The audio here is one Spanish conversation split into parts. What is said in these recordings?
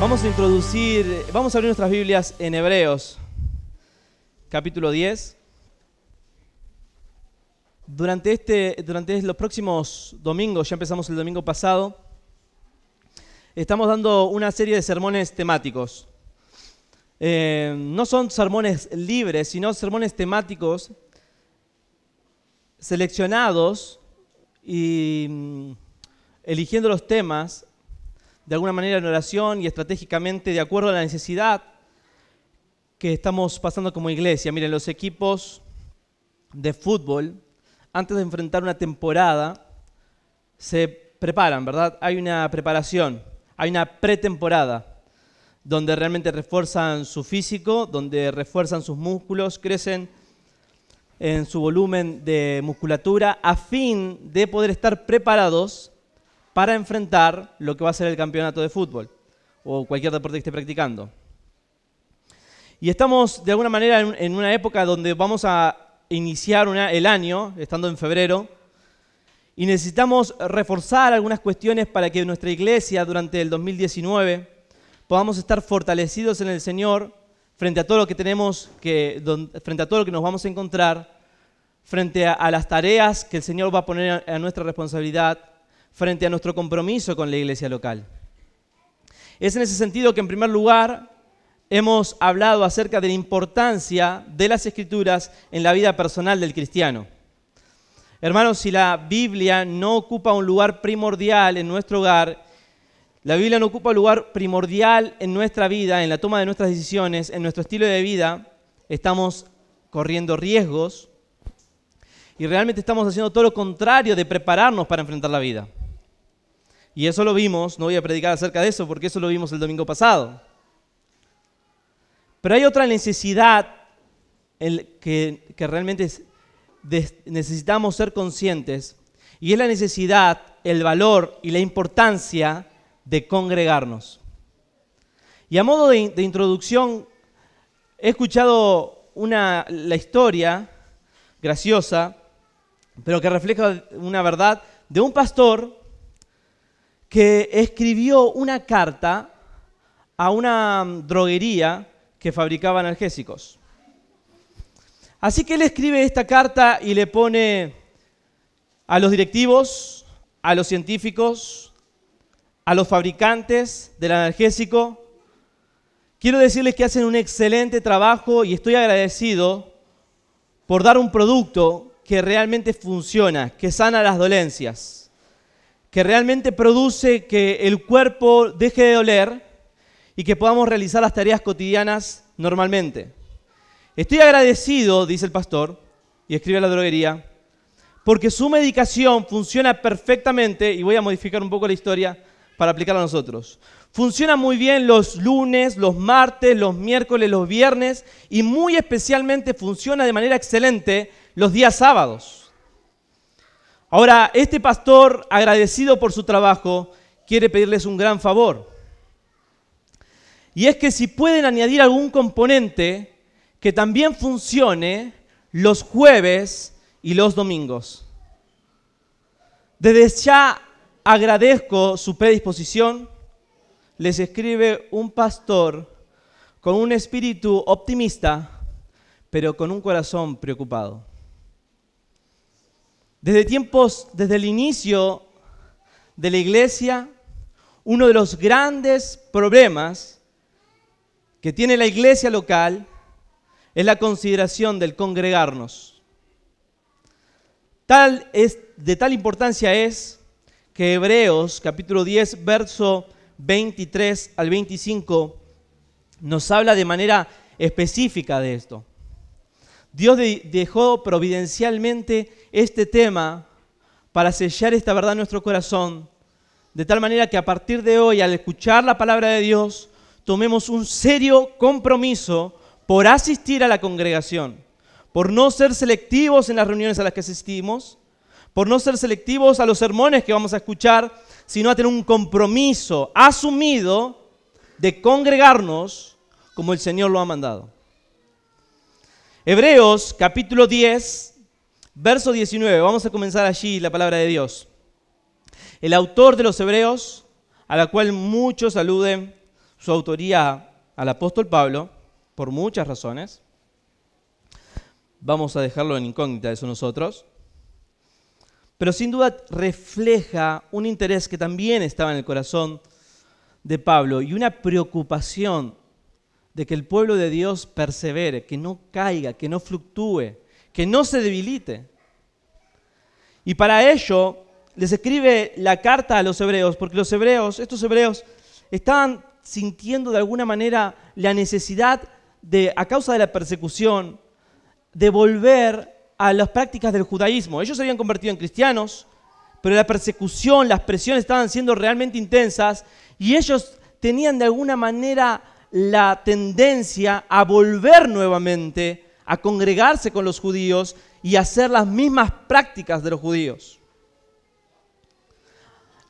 Vamos a abrir nuestras Biblias en Hebreos, capítulo 10. Durante los próximos domingos, ya empezamos el domingo pasado, estamos dando una serie de sermones temáticos. No son sermones libres, sino sermones temáticos seleccionados y eligiendo los temas de alguna manera en oración y estratégicamente de acuerdo a la necesidad que estamos pasando como iglesia. Miren, los equipos de fútbol, antes de enfrentar una temporada, se preparan, ¿verdad? Hay una preparación, hay una pretemporada, donde realmente refuerzan su físico, donde refuerzan sus músculos, crecen en su volumen de musculatura, a fin de poder estar preparados para enfrentar lo que va a ser el campeonato de fútbol o cualquier deporte que esté practicando. Y estamos de alguna manera en una época donde vamos a iniciar el año, estando en febrero, y necesitamos reforzar algunas cuestiones para que nuestra iglesia durante el 2019 podamos estar fortalecidos en el Señor frente a todo lo que frente a todo lo que nos vamos a encontrar, frente a las tareas que el Señor va a poner a nuestra responsabilidad, frente a nuestro compromiso con la iglesia local. Es en ese sentido que, en primer lugar, hemos hablado acerca de la importancia de las Escrituras en la vida personal del cristiano. Hermanos, si la Biblia no ocupa un lugar primordial en nuestro hogar, la Biblia no ocupa un lugar primordial en nuestra vida, en la toma de nuestras decisiones, en nuestro estilo de vida, estamos corriendo riesgos y realmente estamos haciendo todo lo contrario de prepararnos para enfrentar la vida. Y eso lo vimos, no voy a predicar acerca de eso porque eso lo vimos el domingo pasado. Pero hay otra necesidad que realmente necesitamos ser conscientes, y es la necesidad, el valor y la importancia de congregarnos. Y a modo de introducción, he escuchado la historia graciosa, pero que refleja una verdad, de un pastor que escribió una carta a una droguería que fabricaba analgésicos. Así que él escribe esta carta y le pone a los directivos, a los científicos, a los fabricantes del analgésico. Quiero decirles que hacen un excelente trabajo y estoy agradecido por dar un producto que realmente funciona, que sana las dolencias, que realmente produce que el cuerpo deje de doler y que podamos realizar las tareas cotidianas normalmente. Estoy agradecido, dice el pastor, y escribe a la droguería, porque su medicación funciona perfectamente, y voy a modificar un poco la historia para aplicarla a nosotros. Funciona muy bien los lunes, los martes, los miércoles, los viernes, y muy especialmente funciona de manera excelente los días sábados. Ahora, este pastor, agradecido por su trabajo, quiere pedirles un gran favor. Y es que si pueden añadir algún componente que también funcione los jueves y los domingos. Desde ya agradezco su predisposición. Les escribe un pastor con un espíritu optimista, pero con un corazón preocupado. Desde el inicio de la iglesia, uno de los grandes problemas que tiene la iglesia local es la consideración del congregarnos. De tal importancia es que Hebreos capítulo 10, verso 23 al 25, nos habla de manera específica de esto. Dios dejó providencialmente este tema para sellar esta verdad en nuestro corazón, de tal manera que a partir de hoy, al escuchar la palabra de Dios, tomemos un serio compromiso por asistir a la congregación, por no ser selectivos en las reuniones a las que asistimos, por no ser selectivos a los sermones que vamos a escuchar, sino a tener un compromiso asumido de congregarnos como el Señor lo ha mandado. Hebreos capítulo 10, verso 19, vamos a comenzar allí la palabra de Dios. El autor de los Hebreos, a la cual muchos aluden, su autoría al apóstol Pablo por muchas razones. Vamos a dejarlo en incógnita eso nosotros. Pero sin duda refleja un interés que también estaba en el corazón de Pablo y una preocupación de que el pueblo de Dios persevere, que no caiga, que no fluctúe, que no se debilite. Y para ello les escribe la carta a los hebreos, porque estos hebreos, estaban sintiendo de alguna manera la necesidad de, a causa de la persecución, de volver a las prácticas del judaísmo. Ellos se habían convertido en cristianos, pero la persecución, las presiones estaban siendo realmente intensas y ellos tenían de alguna manera la tendencia a volver nuevamente a congregarse con los judíos y hacer las mismas prácticas de los judíos.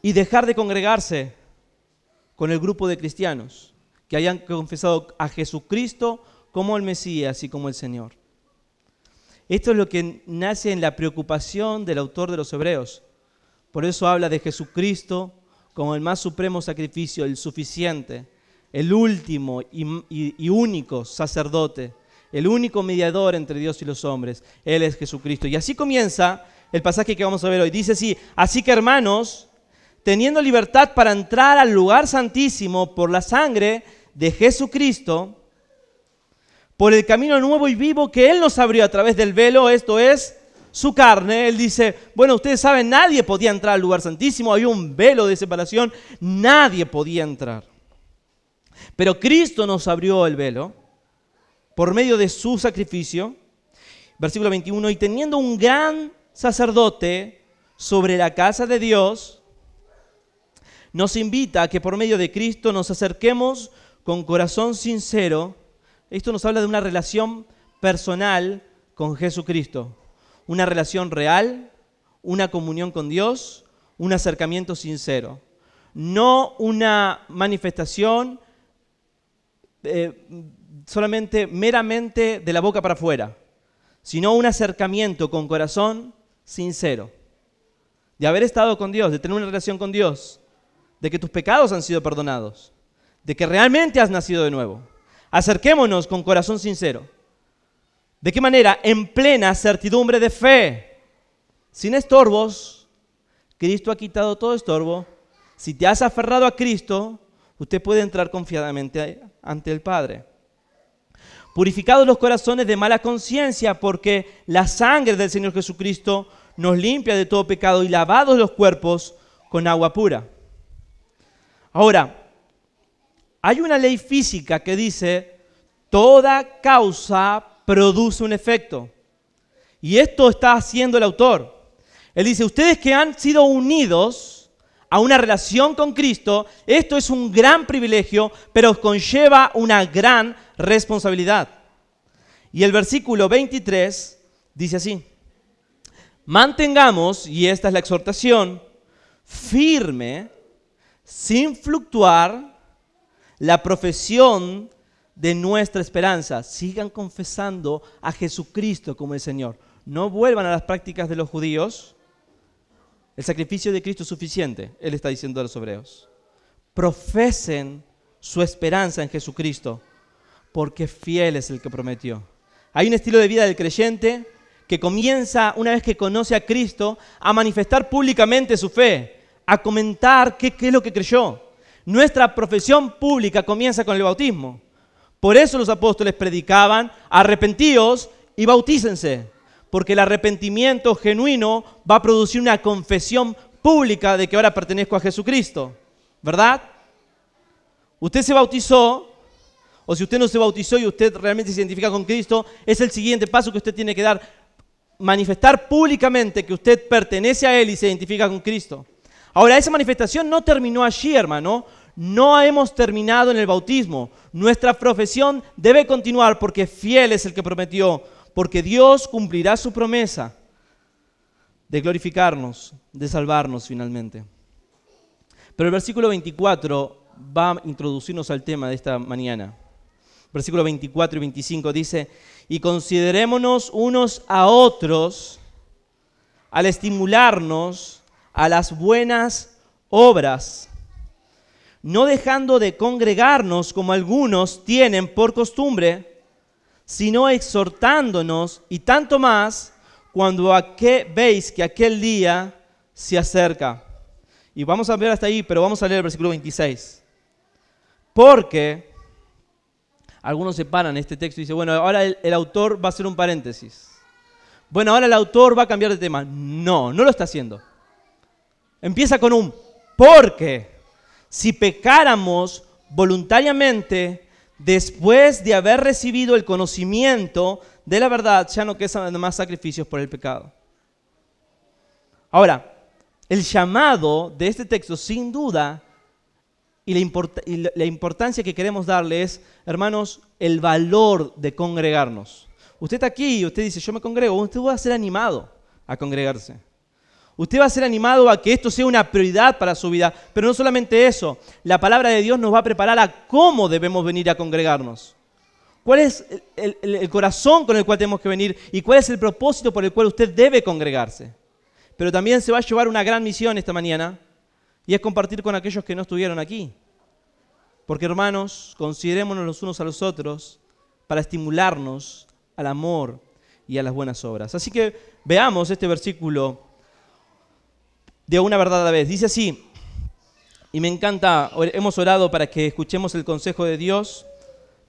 Y dejar de congregarse con el grupo de cristianos que hayan confesado a Jesucristo como el Mesías y como el Señor. Esto es lo que nace en la preocupación del autor de los Hebreos. Por eso habla de Jesucristo como el más supremo sacrificio, el suficiente, el último y único sacerdote, el único mediador entre Dios y los hombres. Él es Jesucristo. Y así comienza el pasaje que vamos a ver hoy. Dice así que hermanos, teniendo libertad para entrar al lugar santísimo por la sangre de Jesucristo, por el camino nuevo y vivo que Él nos abrió a través del velo, esto es, su carne. Él dice, bueno, ustedes saben, nadie podía entrar al lugar santísimo, había un velo de separación, nadie podía entrar. Pero Cristo nos abrió el velo por medio de su sacrificio. Versículo 21, y teniendo un gran sacerdote sobre la casa de Dios, nos invita a que por medio de Cristo nos acerquemos con corazón sincero. Esto nos habla de una relación personal con Jesucristo, una relación real, una comunión con Dios, un acercamiento sincero, no una manifestación solamente meramente de la boca para afuera, sino un acercamiento con corazón sincero, de haber estado con Dios, de tener una relación con Dios, de que tus pecados han sido perdonados, de que realmente has nacido de nuevo. Acerquémonos con corazón sincero. ¿De qué manera? En plena certidumbre de fe, sin estorbos. Cristo ha quitado todo estorbo. Si te has aferrado a Cristo, usted puede entrar confiadamente ante el Padre. Purificados los corazones de mala conciencia, porque la sangre del Señor Jesucristo nos limpia de todo pecado, y lavados los cuerpos con agua pura. Ahora, hay una ley física que dice, toda causa produce un efecto. Y esto está haciendo el autor. Él dice, ustedes que han sido unidos a una relación con Cristo, esto es un gran privilegio, pero conlleva una gran responsabilidad. Y el versículo 23 dice así, mantengamos, y esta es la exhortación, firme, sin fluctuar, la profesión de nuestra esperanza. Sigan confesando a Jesucristo como el Señor. No vuelvan a las prácticas de los judíos. El sacrificio de Cristo es suficiente, Él está diciendo a los hebreos. Profesen su esperanza en Jesucristo, porque fiel es el que prometió. Hay un estilo de vida del creyente que comienza, una vez que conoce a Cristo, a manifestar públicamente su fe, a comentar qué es lo que creyó. Nuestra profesión pública comienza con el bautismo. Por eso los apóstoles predicaban, arrepentíos y bautícense, porque el arrepentimiento genuino va a producir una confesión pública de que ahora pertenezco a Jesucristo, ¿verdad? Usted se bautizó, o si usted no se bautizó y usted realmente se identifica con Cristo, es el siguiente paso que usted tiene que dar, manifestar públicamente que usted pertenece a Él y se identifica con Cristo. Ahora, esa manifestación no terminó allí, hermano. No hemos terminado en el bautismo. Nuestra profesión debe continuar porque fiel es el que prometió, porque Dios cumplirá su promesa de glorificarnos, de salvarnos finalmente. Pero el versículo 24 va a introducirnos al tema de esta mañana. Versículos 24 y 25 dice, y considerémonos unos a otros al estimularnos a las buenas obras, no dejando de congregarnos como algunos tienen por costumbre, sino exhortándonos, y tanto más cuando veis que aquel día se acerca. Y vamos a ver hasta ahí, pero vamos a leer el versículo 26. Porque algunos separan este texto y dicen, bueno, ahora el autor va a hacer un paréntesis. Bueno, ahora el autor va a cambiar de tema. No, no lo está haciendo. Empieza con un porque. Si pecáramos voluntariamente después de haber recibido el conocimiento de la verdad, ya no quedan más sacrificios por el pecado. Ahora, el llamado de este texto, sin duda, y la importancia que queremos darle es, hermanos, el valor de congregarnos. Usted está aquí y usted dice, yo me congrego, usted va a ser animado a congregarse. Usted va a ser animado a que esto sea una prioridad para su vida, pero no solamente eso, la palabra de Dios nos va a preparar a cómo debemos venir a congregarnos. ¿Cuál es el corazón con el cual tenemos que venir y cuál es el propósito por el cual usted debe congregarse? Pero también se va a llevar una gran misión esta mañana y es compartir con aquellos que no estuvieron aquí. Porque hermanos, considerémonos los unos a los otros para estimularnos al amor y a las buenas obras. Así que veamos este versículo de una verdad a la vez. Dice así, y me encanta, hemos orado para que escuchemos el consejo de Dios,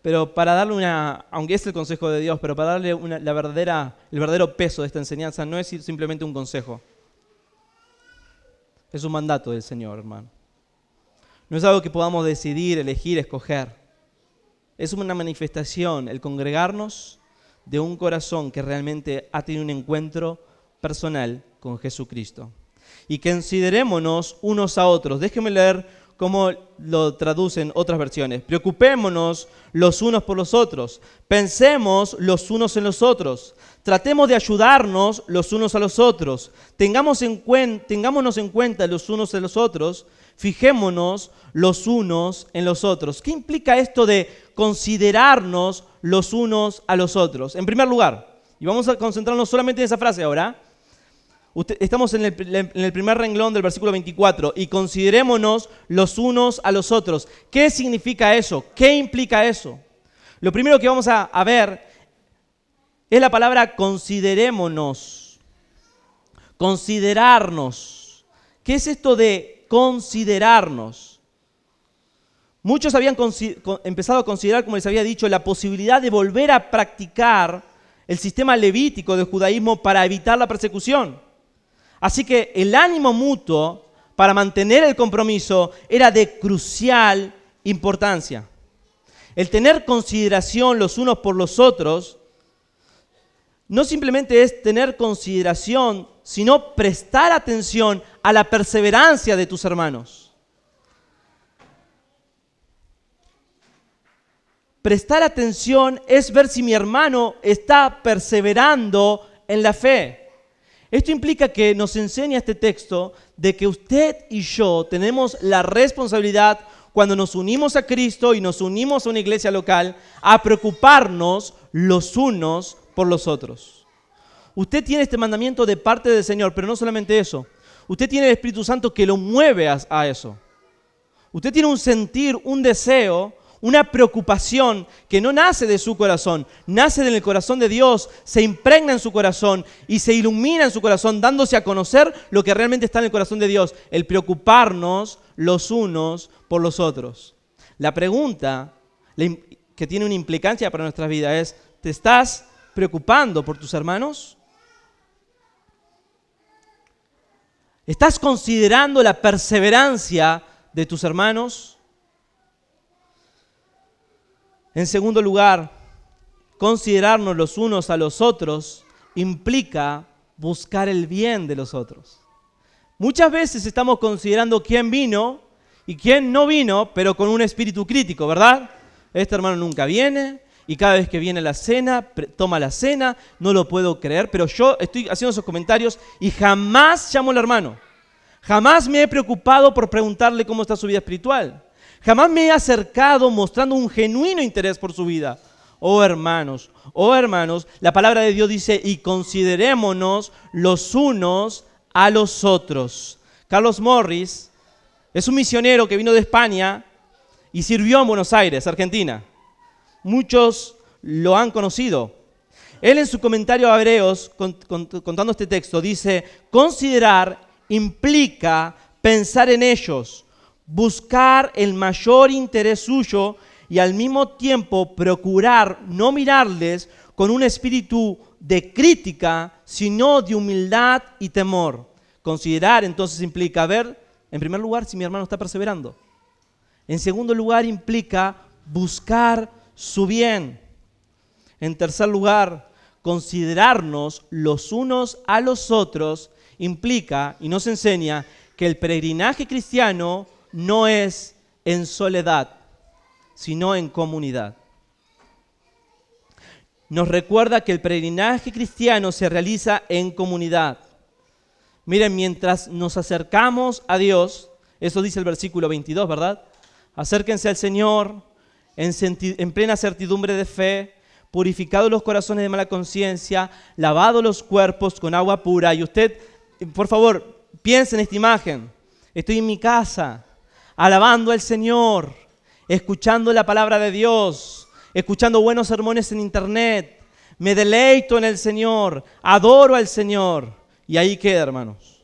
pero para darle aunque es el consejo de Dios, pero para darle el verdadero peso de esta enseñanza, no es simplemente un consejo. Es un mandato del Señor, hermano. No es algo que podamos decidir, elegir, escoger. Es una manifestación, el congregarnos de un corazón que realmente ha tenido un encuentro personal con Jesucristo. Y considerémonos unos a otros. Déjenme leer cómo lo traducen otras versiones. Preocupémonos los unos por los otros. Pensemos los unos en los otros. Tratemos de ayudarnos los unos a los otros. Tengámonos en cuenta los unos en los otros. Fijémonos los unos en los otros. ¿Qué implica esto de considerarnos los unos a los otros? En primer lugar, y vamos a concentrarnos solamente en esa frase ahora. Estamos en el primer renglón del versículo 24. Y considerémonos los unos a los otros. ¿Qué significa eso? ¿Qué implica eso? Lo primero que vamos a ver es la palabra considerémonos. Considerarnos. ¿Qué es esto de considerarnos? Muchos habían empezado a considerar, como les había dicho, la posibilidad de volver a practicar el sistema levítico del judaísmo para evitar la persecución. Así que el ánimo mutuo para mantener el compromiso era de crucial importancia. El tener consideración los unos por los otros no simplemente es tener consideración, sino prestar atención a la perseverancia de tus hermanos. Prestar atención es ver si mi hermano está perseverando en la fe. Esto implica que nos enseña este texto de que usted y yo tenemos la responsabilidad, cuando nos unimos a Cristo y nos unimos a una iglesia local, a preocuparnos los unos por los otros. Usted tiene este mandamiento de parte del Señor, pero no solamente eso. Usted tiene el Espíritu Santo que lo mueve a eso. Usted tiene un sentir, un deseo, una preocupación que no nace de su corazón, nace del corazón de Dios, se impregna en su corazón y se ilumina en su corazón, dándose a conocer lo que realmente está en el corazón de Dios, el preocuparnos los unos por los otros. La pregunta que tiene una implicancia para nuestras vidas es, ¿te estás preocupando por tus hermanos? ¿Estás considerando la perseverancia de tus hermanos? En segundo lugar, considerarnos los unos a los otros implica buscar el bien de los otros. Muchas veces estamos considerando quién vino y quién no vino, pero con un espíritu crítico, ¿verdad? Este hermano nunca viene y cada vez que viene la cena, toma la cena, no lo puedo creer, pero yo estoy haciendo esos comentarios y jamás llamo al hermano. Jamás me he preocupado por preguntarle cómo está su vida espiritual. Jamás me he acercado mostrando un genuino interés por su vida. Oh hermanos, la palabra de Dios dice, y considerémonos los unos a los otros. Carlos Morris Es un misionero que vino de España y sirvió en Buenos Aires, Argentina. Muchos lo han conocido. Él en su comentario a Hebreos, contando este texto, dice: considerar implica pensar en ellos, buscar el mayor interés suyo y al mismo tiempo procurar no mirarles con un espíritu de crítica, sino de humildad y temor. Considerar entonces implica ver, en primer lugar, si mi hermano está perseverando. En segundo lugar, implica buscar su bien. En tercer lugar, considerarnos los unos a los otros implica y nos enseña que el peregrinaje cristiano no es en soledad, sino en comunidad. Nos recuerda que el peregrinaje cristiano se realiza en comunidad. Miren, mientras nos acercamos a Dios, eso dice el versículo 22, ¿verdad? Acérquense al Señor en plena certidumbre de fe, purificados los corazones de mala conciencia, lavados los cuerpos con agua pura. Y usted, por favor, piense en esta imagen. Estoy en mi casa, alabando al Señor, escuchando la palabra de Dios, escuchando buenos sermones en internet. Me deleito en el Señor, adoro al Señor. Y ahí queda, hermanos,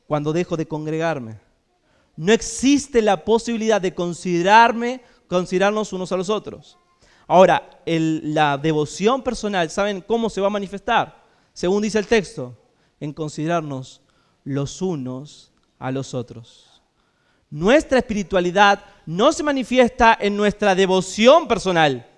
cuando dejo de congregarme. No existe la posibilidad de considerarnos unos a los otros. Ahora, la devoción personal, ¿saben cómo se va a manifestar? Según dice el texto, en considerarnos los unos a los otros. Nuestra espiritualidad no se manifiesta en nuestra devoción personal,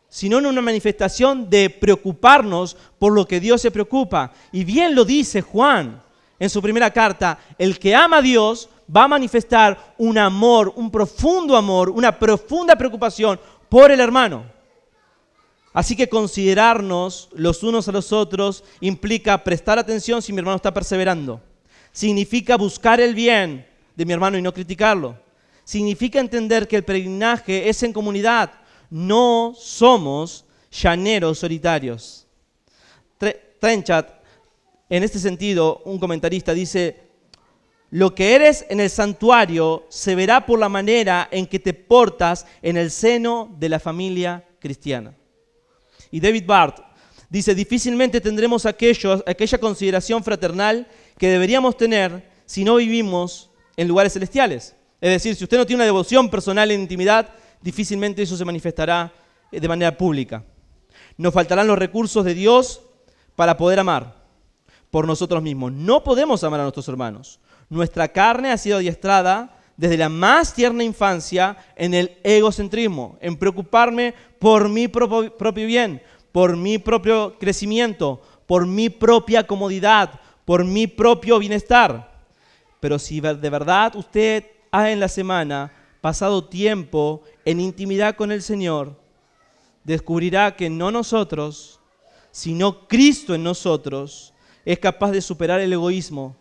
sino en una manifestación de preocuparnos por lo que Dios se preocupa. Y bien lo dice Juan en su primera carta: el que ama a Dios va a manifestar un amor, un profundo amor, una profunda preocupación por el hermano. Así que considerarnos los unos a los otros implica prestar atención si mi hermano está perseverando. Significa buscar el bien de mi hermano y no criticarlo. Significa entender que el peregrinaje es en comunidad. No somos llaneros solitarios. Trenchat, en este sentido, un comentarista dice: lo que eres en el santuario se verá por la manera en que te portas en el seno de la familia cristiana. Y David Barth dice: difícilmente tendremos aquella consideración fraternal que deberíamos tener si no vivimos en lugares celestiales. Es decir, si usted no tiene una devoción personal en intimidad, difícilmente eso se manifestará de manera pública. Nos faltarán los recursos de Dios para poder amar por nosotros mismos. No podemos amar a nuestros hermanos. Nuestra carne ha sido adiestrada desde la más tierna infancia en el egocentrismo, en preocuparme por mi propio bien, por mi propio crecimiento, por mi propia comodidad, por mi propio bienestar. Pero si de verdad usted ha en la semana pasado tiempo en intimidad con el Señor, descubrirá que no nosotros, sino Cristo en nosotros es capaz de superar el egoísmo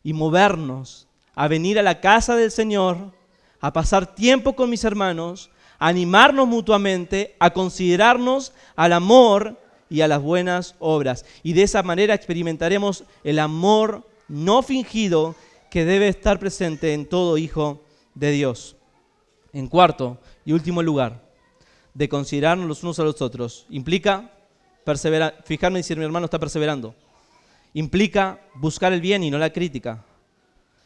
y movernos a venir a la casa del Señor, a pasar tiempo con mis hermanos, a animarnos mutuamente, a considerarnos al amor y a las buenas obras. Y de esa manera experimentaremos el amor no fingido que debe estar presente en todo hijo de Dios. En cuarto y último lugar, de considerarnos los unos a los otros, implica perseverar, fijarme si mi hermano está perseverando. Implica buscar el bien y no la crítica.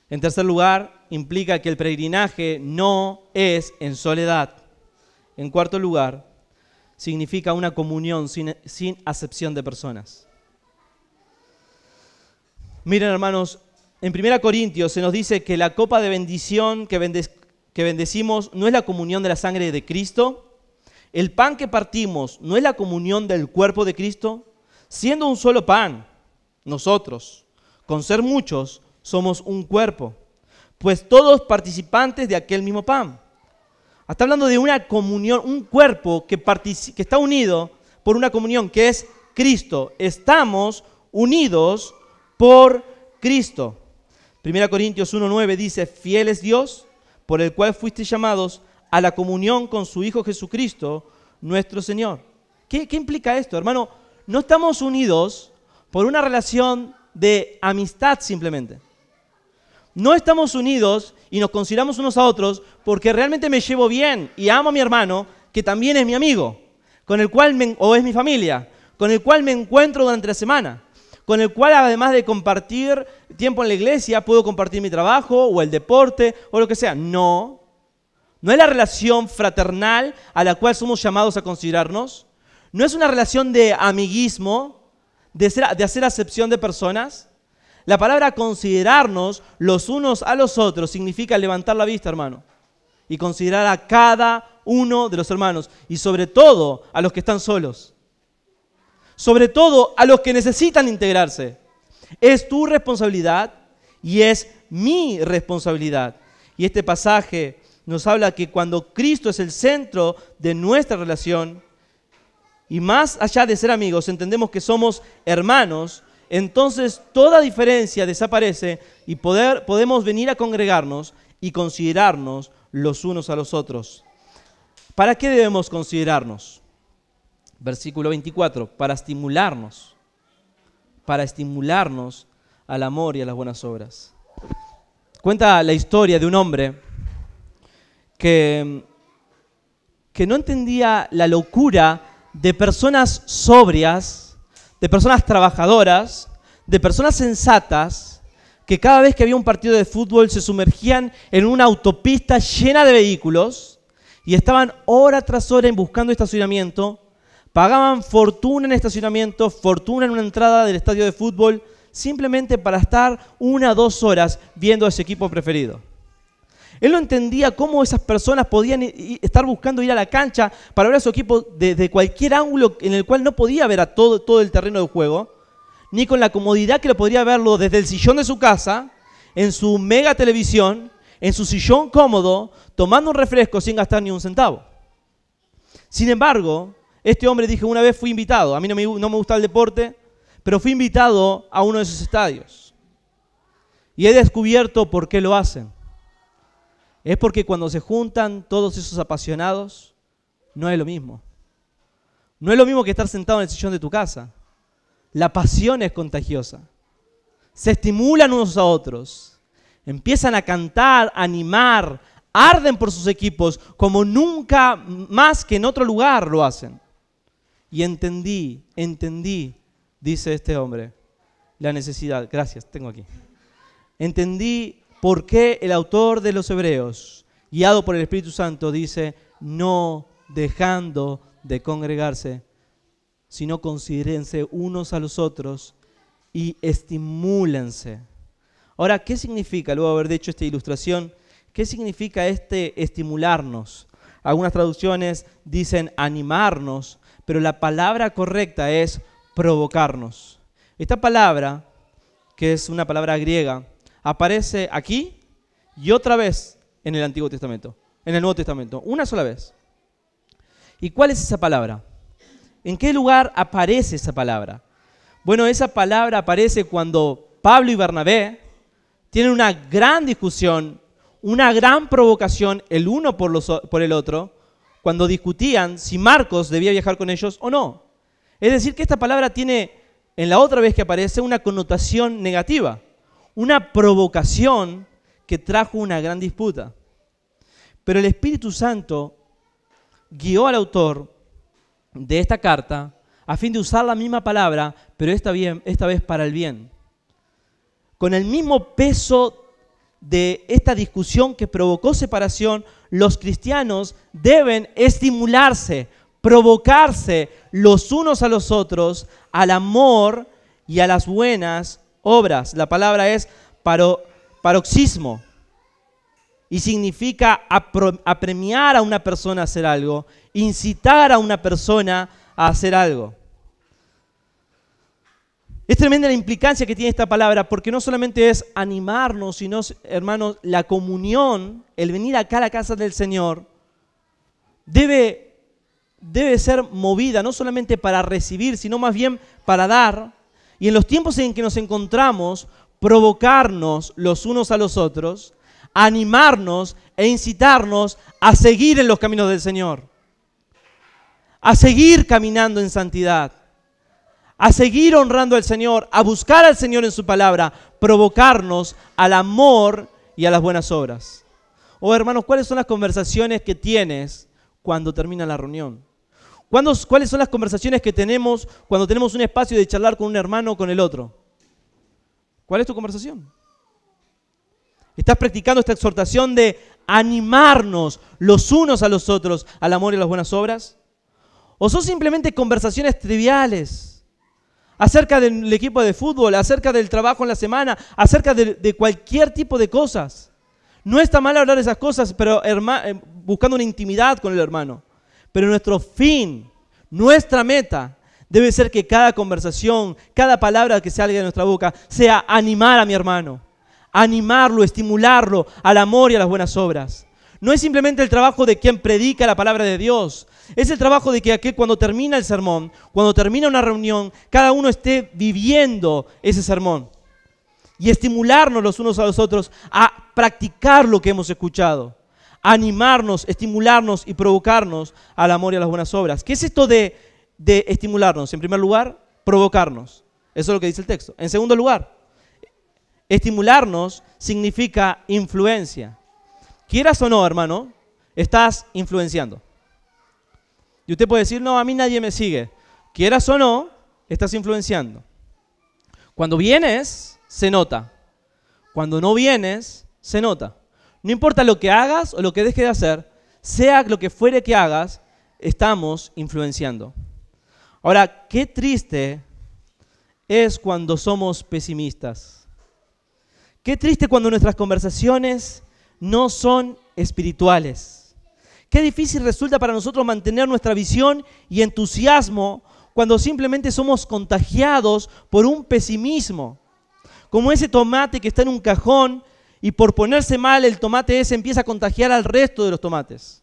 En tercer lugar, implica que el peregrinaje no es en soledad. En cuarto lugar, significa una comunión sin acepción de personas. Miren, hermanos, en 1 Corintios se nos dice que la copa de bendición que bendecimos no es la comunión de la sangre de Cristo. El pan que partimos no es la comunión del cuerpo de Cristo. Siendo un solo pan, nosotros, con ser muchos, somos un cuerpo, pues todos participantes de aquel mismo pan. Está hablando de una comunión, un cuerpo que está unido por una comunión que es Cristo. Estamos unidos por Cristo. 1 Corintios 1:9 dice: fiel es Dios, por el cual fuiste llamados a la comunión con su Hijo Jesucristo, nuestro Señor. ¿Qué implica esto, hermano? No estamos unidos por una relación de amistad simplemente. No estamos unidos y nos consideramos unos a otros porque realmente me llevo bien y amo a mi hermano, que también es mi amigo, con el cual o es mi familia, con el cual me encuentro durante la semana, con el cual además de compartir tiempo en la iglesia, puedo compartir mi trabajo o el deporte o lo que sea. No es la relación fraternal a la cual somos llamados a considerarnos. No es una relación de amiguismo, de hacer acepción de personas. La palabra considerarnos los unos a los otros significa levantar la vista, hermano, y considerar a cada uno de los hermanos, y sobre todo a los que están solos, sobre todo a los que necesitan integrarse. Es tu responsabilidad y es mi responsabilidad. Y este pasaje nos habla que cuando Cristo es el centro de nuestra relación, y más allá de ser amigos, entendemos que somos hermanos, entonces toda diferencia desaparece y podemos venir a congregarnos y considerarnos los unos a los otros. ¿Para qué debemos considerarnos? Versículo 24, para estimularnos al amor y a las buenas obras. Cuenta la historia de un hombre que no entendía la locura de personas sobrias, de personas trabajadoras, de personas sensatas, que cada vez que había un partido de fútbol se sumergían en una autopista llena de vehículos y estaban hora tras hora buscando estacionamiento, pagaban fortuna en estacionamiento, fortuna en una entrada del estadio de fútbol, simplemente para estar 1 o 2 horas viendo a su equipo preferido. Él no entendía cómo esas personas podían estar buscando ir a la cancha para ver a su equipo desde cualquier ángulo en el cual no podía ver a todo el terreno de juego, ni con la comodidad que lo podría verlo desde el sillón de su casa, en su mega televisión, en su sillón cómodo, tomando un refresco sin gastar ni un centavo. Sin embargo, este hombre dijo, una vez fui invitado, a mí no me gusta el deporte, pero fui invitado a uno de esos estadios. Y he descubierto por qué lo hacen. Es porque cuando se juntan todos esos apasionados, no es lo mismo. No es lo mismo que estar sentado en el sillón de tu casa. La pasión es contagiosa. Se estimulan unos a otros. Empiezan a cantar, a animar, arden por sus equipos como nunca más que en otro lugar lo hacen. Y entendí, dice este hombre, la necesidad. Gracias, tengo aquí. Entendí por qué el autor de los Hebreos, guiado por el Espíritu Santo, dice, no dejando de congregarse, sino considérense unos a los otros y estimúlense. Ahora, ¿qué significa, luego de haber hecho esta ilustración, qué significa este estimularnos? Algunas traducciones dicen animarnos, pero la palabra correcta es provocarnos. Esta palabra, que es una palabra griega, aparece aquí y otra vez en el Antiguo Testamento, en el Nuevo Testamento, una sola vez. ¿Y cuál es esa palabra? ¿En qué lugar aparece esa palabra? Bueno, esa palabra aparece cuando Pablo y Bernabé tienen una gran discusión, una gran provocación el uno por el otro, cuando discutían si Marcos debía viajar con ellos o no. Es decir, que esta palabra tiene, en la otra vez que aparece, una connotación negativa. Una provocación que trajo una gran disputa. Pero el Espíritu Santo guió al autor de esta carta a fin de usar la misma palabra, pero esta vez para el bien. Con el mismo peso de esta discusión que provocó separación, los cristianos deben estimularse, provocarse los unos a los otros al amor y a las buenas obras. La palabra es paroxismo y significa apremiar a una persona a hacer algo, incitar a una persona a hacer algo. Es tremenda la implicancia que tiene esta palabra, porque no solamente es animarnos, sino, hermanos, la comunión, el venir acá a la casa del Señor, debe ser movida no solamente para recibir, sino más bien para dar. Y en los tiempos en que nos encontramos, provocarnos los unos a los otros, animarnos e incitarnos a seguir en los caminos del Señor, a seguir caminando en santidad, a seguir honrando al Señor, a buscar al Señor en su palabra, provocarnos al amor y a las buenas obras. Oh, hermanos, ¿cuáles son las conversaciones que tienes cuando termina la reunión? ¿Cuáles son las conversaciones que tenemos cuando tenemos un espacio de charlar con un hermano o con el otro? ¿Cuál es tu conversación? ¿Estás practicando esta exhortación de animarnos los unos a los otros al amor y a las buenas obras? ¿O son simplemente conversaciones triviales acerca del equipo de fútbol, acerca del trabajo en la semana, acerca de cualquier tipo de cosas? No está mal hablar de esas cosas, pero buscando una intimidad con el hermano. Pero nuestro fin, nuestra meta, debe ser que cada conversación, cada palabra que salga de nuestra boca, sea animar a mi hermano, animarlo, estimularlo al amor y a las buenas obras. No es simplemente el trabajo de quien predica la palabra de Dios, es el trabajo de que cuando termina el sermón, cuando termina una reunión, cada uno esté viviendo ese sermón y estimularnos los unos a los otros a practicar lo que hemos escuchado. Animarnos, estimularnos y provocarnos al amor y a las buenas obras. ¿Qué es esto de estimularnos? En primer lugar, provocarnos. Eso es lo que dice el texto. En segundo lugar, estimularnos significa influencia. Quieras o no, hermano, estás influenciando. Y usted puede decir, no, a mí nadie me sigue. Quieras o no, estás influenciando. Cuando vienes, se nota. Cuando no vienes, se nota. No importa lo que hagas o lo que dejes de hacer, sea lo que fuere que hagas, estamos influenciando. Ahora, qué triste es cuando somos pesimistas. Qué triste cuando nuestras conversaciones no son espirituales. Qué difícil resulta para nosotros mantener nuestra visión y entusiasmo cuando simplemente somos contagiados por un pesimismo. Como ese tomate que está en un cajón y por ponerse mal el tomate ese empieza a contagiar al resto de los tomates.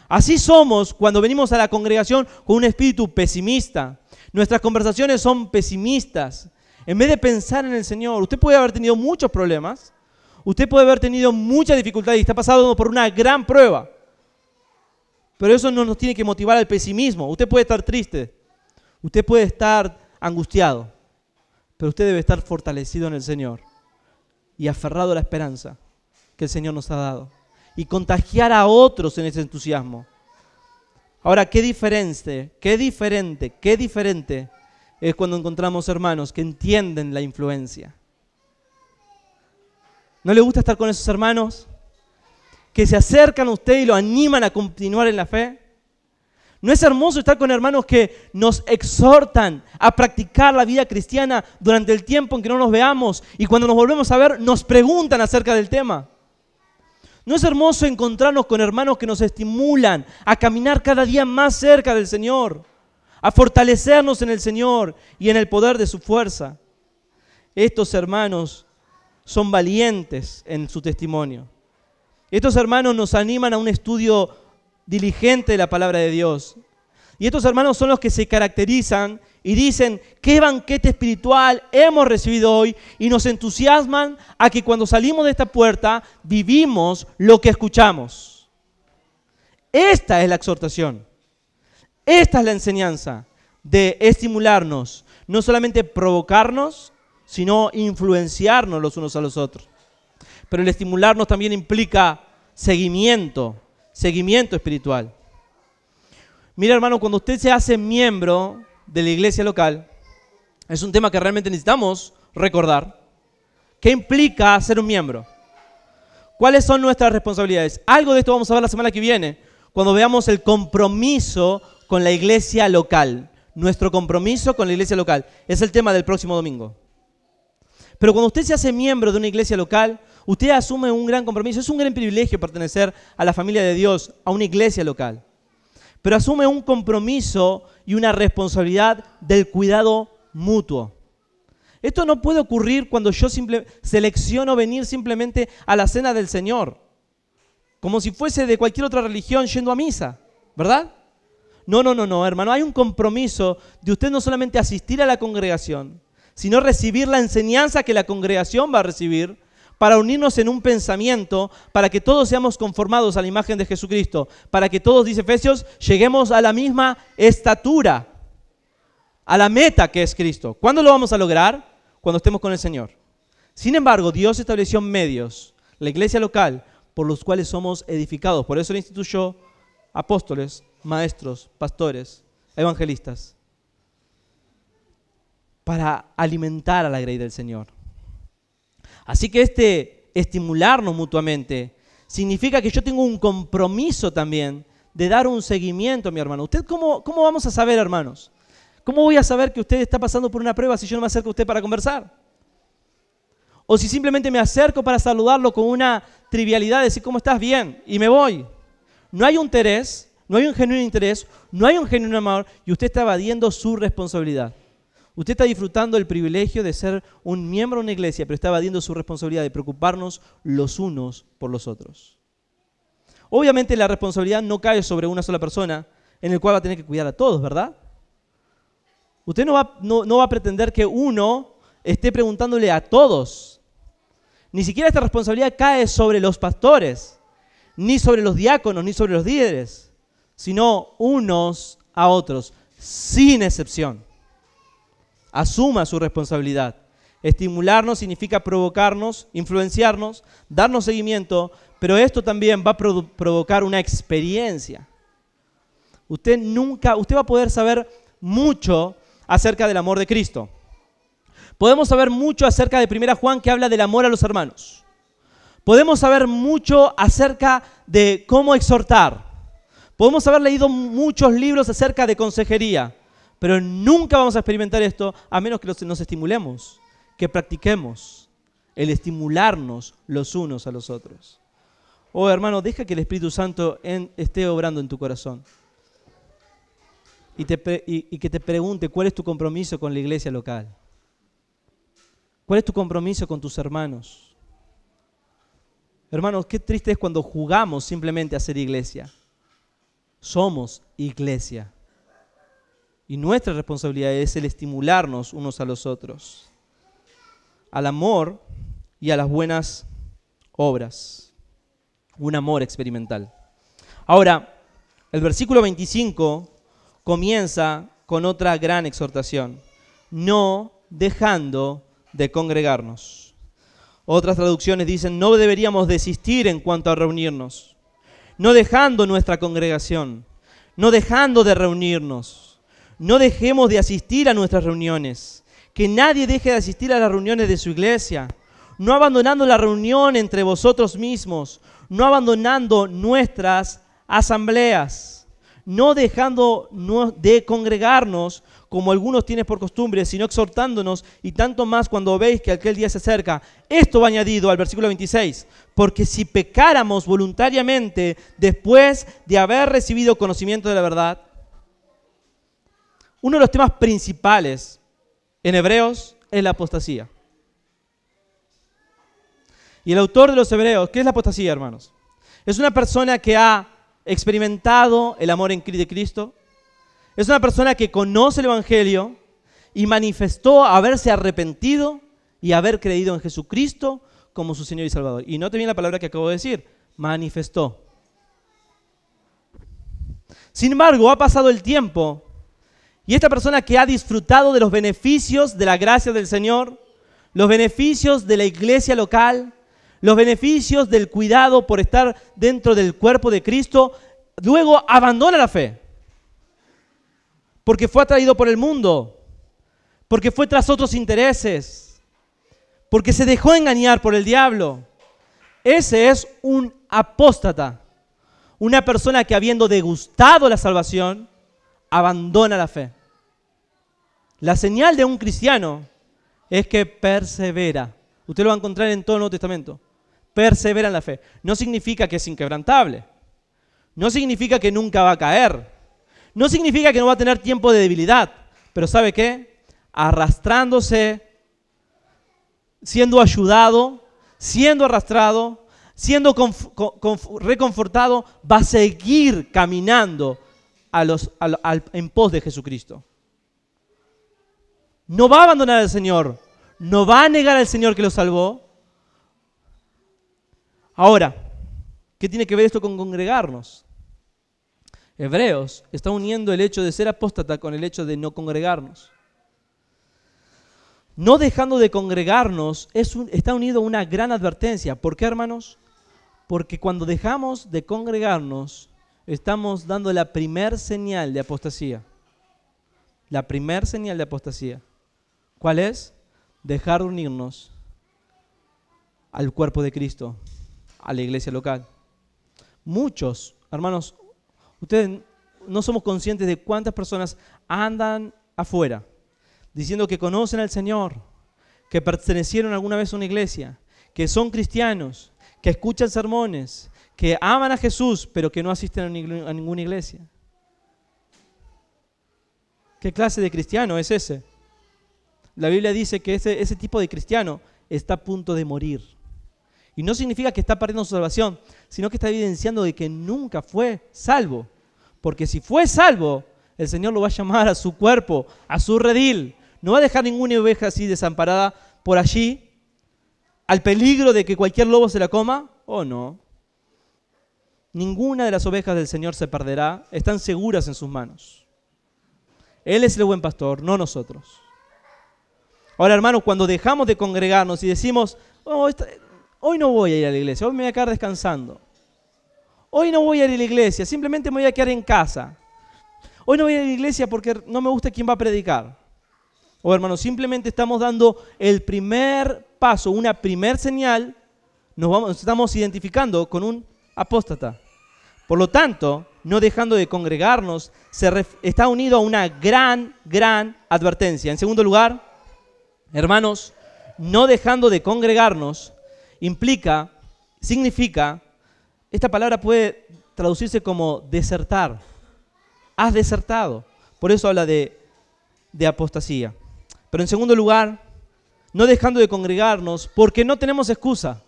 Así somos cuando venimos a la congregación con un espíritu pesimista. Nuestras conversaciones son pesimistas. En vez de pensar en el Señor, usted puede haber tenido muchos problemas, usted puede haber tenido muchas dificultades y está pasando por una gran prueba. Pero eso no nos tiene que motivar al pesimismo. Usted puede estar triste, usted puede estar angustiado, pero usted debe estar fortalecido en el Señor y aferrado a la esperanza que el Señor nos ha dado y contagiar a otros en ese entusiasmo. Ahora, qué diferente es cuando encontramos hermanos que entienden la influencia. ¿No le gusta estar con esos hermanos que se acercan a usted y lo animan a continuar en la fe? ¿No es hermoso estar con hermanos que nos exhortan a practicar la vida cristiana durante el tiempo en que no nos veamos y cuando nos volvemos a ver nos preguntan acerca del tema? ¿No es hermoso encontrarnos con hermanos que nos estimulan a caminar cada día más cerca del Señor, a fortalecernos en el Señor y en el poder de su fuerza? Estos hermanos son valientes en su testimonio. Estos hermanos nos animan a un estudio diligente de la palabra de Dios. Y estos hermanos son los que se caracterizan y dicen qué banquete espiritual hemos recibido hoy y nos entusiasman a que cuando salimos de esta puerta vivimos lo que escuchamos. Esta es la exhortación. Esta es la enseñanza de estimularnos, no solamente provocarnos, sino influenciarnos los unos a los otros. Pero el estimularnos también implica seguimiento espiritual. Mira, hermano, cuando usted se hace miembro de la iglesia local, es un tema que realmente necesitamos recordar. ¿Qué implica ser un miembro? ¿Cuáles son nuestras responsabilidades? Algo de esto vamos a ver la semana que viene, cuando veamos el compromiso con la iglesia local. Nuestro compromiso con la iglesia local es el tema del próximo domingo. Pero cuando usted se hace miembro de una iglesia local, usted asume un gran compromiso. Es un gran privilegio pertenecer a la familia de Dios, a una iglesia local. Pero asume un compromiso y una responsabilidad del cuidado mutuo. Esto no puede ocurrir cuando yo selecciono venir simplemente a la cena del Señor, como si fuese de cualquier otra religión yendo a misa, ¿verdad? No, hermano. Hay un compromiso de usted no solamente asistir a la congregación, sino recibir la enseñanza que la congregación va a recibir para unirnos en un pensamiento, para que todos seamos conformados a la imagen de Jesucristo, para que todos, dice Efesios, lleguemos a la misma estatura. a la meta que es Cristo. ¿Cuándo lo vamos a lograr? Cuando estemos con el Señor. Sin embargo, Dios estableció medios, la iglesia local, por los cuales somos edificados. Por eso Él instituyó apóstoles, maestros, pastores, evangelistas, para alimentar a la grey del Señor. Así que estimularnos mutuamente significa que yo tengo un compromiso también de dar un seguimiento a mi hermano. ¿Usted cómo vamos a saber, hermanos? ¿Cómo voy a saber que usted está pasando por una prueba si yo no me acerco a usted para conversar? O si simplemente me acerco para saludarlo con una trivialidad, decir ¿cómo estás? Bien, y me voy. No hay un interés, no hay un genuino interés, no hay un genuino amor y usted está evadiendo su responsabilidad. Usted está disfrutando el privilegio de ser un miembro de una iglesia, pero está evadiendo su responsabilidad de preocuparnos los unos por los otros. Obviamente la responsabilidad no cae sobre una sola persona, en el cual va a tener que cuidar a todos, ¿verdad? Usted no va a pretender que uno esté preguntándole a todos. Ni siquiera esta responsabilidad cae sobre los pastores, ni sobre los diáconos, ni sobre los líderes, sino unos a otros, sin excepción. Asuma su responsabilidad. Estimularnos significa provocarnos, influenciarnos, darnos seguimiento, pero esto también va a provocar una experiencia. Usted va a poder saber mucho acerca del amor de Cristo. Podemos saber mucho acerca de 1 Juan que habla del amor a los hermanos. Podemos saber mucho acerca de cómo exhortar. Podemos haber leído muchos libros acerca de consejería, pero nunca vamos a experimentar esto a menos que nos estimulemos, que practiquemos el estimularnos los unos a los otros. Oh, hermano, deja que el Espíritu Santo esté obrando en tu corazón. Y que te pregunte cuál es tu compromiso con la iglesia local. ¿Cuál es tu compromiso con tus hermanos? Hermanos, qué triste es cuando jugamos simplemente a ser iglesia. Somos iglesia. Y nuestra responsabilidad es el estimularnos unos a los otros, al amor y a las buenas obras. Un amor experimental. Ahora, el versículo 25 comienza con otra gran exhortación. No dejando de congregarnos. Otras traducciones dicen, no deberíamos desistir en cuanto a reunirnos. No dejando nuestra congregación. No dejando de reunirnos. No dejemos de asistir a nuestras reuniones. Que nadie deje de asistir a las reuniones de su iglesia. No abandonando la reunión entre vosotros mismos. No abandonando nuestras asambleas. No dejando de congregarnos como algunos tienen por costumbre, sino exhortándonos y tanto más cuando veis que aquel día se acerca. Esto va añadido al versículo 26. Porque si pecáramos voluntariamente después de haber recibido conocimiento de la verdad. Uno de los temas principales en Hebreos es la apostasía. Y el autor de los Hebreos, ¿qué es la apostasía, hermanos? Es una persona que ha experimentado el amor de Cristo. Es una persona que conoce el Evangelio y manifestó haberse arrepentido y haber creído en Jesucristo como su Señor y Salvador. Y note bien la palabra que acabo de decir, manifestó. Sin embargo, ha pasado el tiempo y esta persona que ha disfrutado de los beneficios de la gracia del Señor, los beneficios de la iglesia local, los beneficios del cuidado por estar dentro del cuerpo de Cristo, luego abandona la fe. Porque fue atraído por el mundo, porque fue tras otros intereses, porque se dejó engañar por el diablo. Ese es un apóstata, una persona que habiendo degustado la salvación, abandona la fe. La señal de un cristiano es que persevera. Usted lo va a encontrar en todo el Nuevo Testamento. Persevera en la fe. No significa que es inquebrantable. No significa que nunca va a caer. No significa que no va a tener tiempo de debilidad. Pero ¿sabe qué? Arrastrándose, siendo ayudado, siendo arrastrado, siendo reconfortado, va a seguir caminando en pos de Jesucristo. No va a abandonar al Señor. No va a negar al Señor que lo salvó. Ahora, ¿qué tiene que ver esto con congregarnos? Hebreos está uniendo el hecho de ser apóstata con el hecho de no congregarnos. no dejando de congregarnos está unido a una gran advertencia. ¿Por qué, hermanos? Porque cuando dejamos de congregarnos, estamos dando la primer señal de apostasía. La primer señal de apostasía. ¿Cuál es? Dejar de unirnos al cuerpo de Cristo, a la iglesia local. Muchos, hermanos, ustedes no somos conscientes de cuántas personas andan afuera diciendo que conocen al Señor, que pertenecieron alguna vez a una iglesia, que son cristianos, que escuchan sermones, que aman a Jesús, pero que no asisten a ninguna iglesia. ¿Qué clase de cristiano es ese? La Biblia dice que ese tipo de cristiano está a punto de morir. Y no significa que está perdiendo su salvación, sino que está evidenciando de que nunca fue salvo. Porque si fue salvo, el Señor lo va a llamar a su cuerpo, a su redil. No va a dejar ninguna oveja así desamparada por allí, al peligro de que cualquier lobo se la coma, ¿o no? Ninguna de las ovejas del Señor se perderá, están seguras en sus manos. Él es el buen pastor, no nosotros. Ahora, hermanos, cuando dejamos de congregarnos y decimos, hoy no voy a ir a la iglesia, hoy me voy a quedar descansando. Hoy no voy a ir a la iglesia, simplemente me voy a quedar en casa. Hoy no voy a ir a la iglesia porque no me gusta quién va a predicar. O hermanos, simplemente estamos dando el primer paso, una primer señal, nos estamos identificando con un apóstata. Por lo tanto, no dejando de congregarnos, está unido a una gran advertencia. En segundo lugar, hermanos, no dejando de congregarnos significa, esta palabra puede traducirse como desertar. Has desertado. Por eso habla de apostasía. Pero en segundo lugar, no dejando de congregarnos porque no tenemos excusa.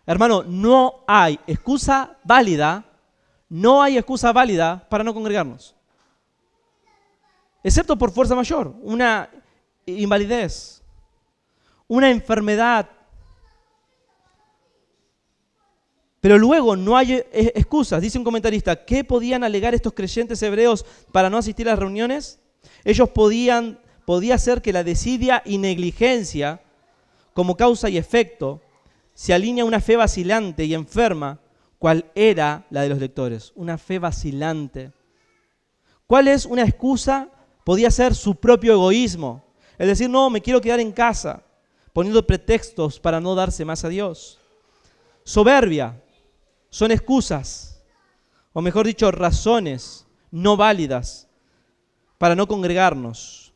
Hermano, no hay excusa válida para no congregarnos. Excepto por fuerza mayor, una invalidez, una enfermedad. Pero luego no hay excusas. Dice un comentarista, ¿qué podían alegar estos creyentes hebreos para no asistir a las reuniones? Ellos podía ser que la desidia y negligencia como causa y efecto se alinea a una fe vacilante y enferma, cual era la de los lectores, una fe vacilante. ¿Cuál es una excusa? Podía ser su propio egoísmo, es decir, no, me quiero quedar en casa, poniendo pretextos para no darse más a Dios. Soberbia, son excusas, o mejor dicho, razones no válidas para no congregarnos.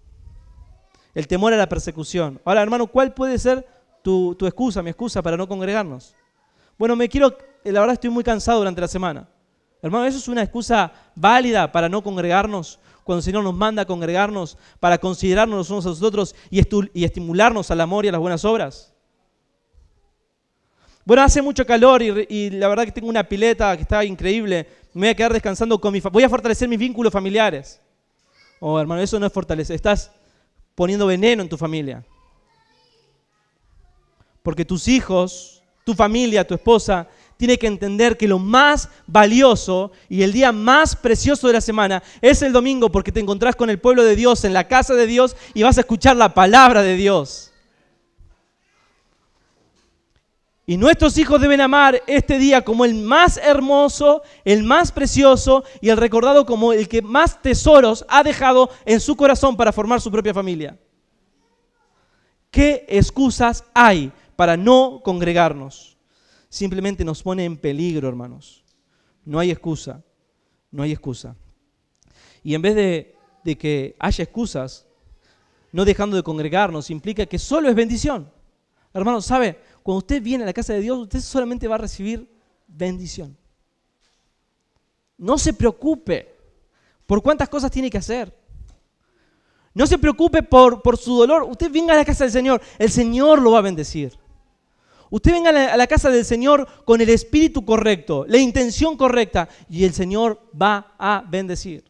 El temor a la persecución. Ahora, hermano, ¿cuál puede ser tu excusa, mi excusa para no congregarnos? Bueno, la verdad estoy muy cansado durante la semana. Hermano, ¿eso es una excusa válida para no congregarnos? Cuando el Señor nos manda a congregarnos para considerarnos los unos a los otros y estimularnos al amor y a las buenas obras. Bueno, hace mucho calor y la verdad que tengo una pileta que está increíble. Me voy a quedar descansando con voy a fortalecer mis vínculos familiares. Oh, hermano, eso no es fortalecer. Estás poniendo veneno en tu familia. Porque tus hijos, tu familia, tu esposa, tiene que entender que lo más valioso y el día más precioso de la semana es el domingo, porque te encontrás con el pueblo de Dios en la casa de Dios y vas a escuchar la palabra de Dios. Y nuestros hijos deben amar este día como el más hermoso, el más precioso y el recordado como el que más tesoros ha dejado en su corazón para formar su propia familia. ¿Qué excusas hay para no congregarnos? Simplemente nos pone en peligro, hermanos. No hay excusa, no hay excusa. Y en vez de que haya excusas, no dejando de congregarnos, implica que solo es bendición. Hermanos, ¿sabe? Cuando usted viene a la casa de Dios, usted solamente va a recibir bendición. No se preocupe por cuántas cosas tiene que hacer. No se preocupe por su dolor. Usted venga a la casa del Señor, el Señor lo va a bendecir. Usted venga a la casa del Señor con el espíritu correcto, la intención correcta, y el Señor va a bendecir.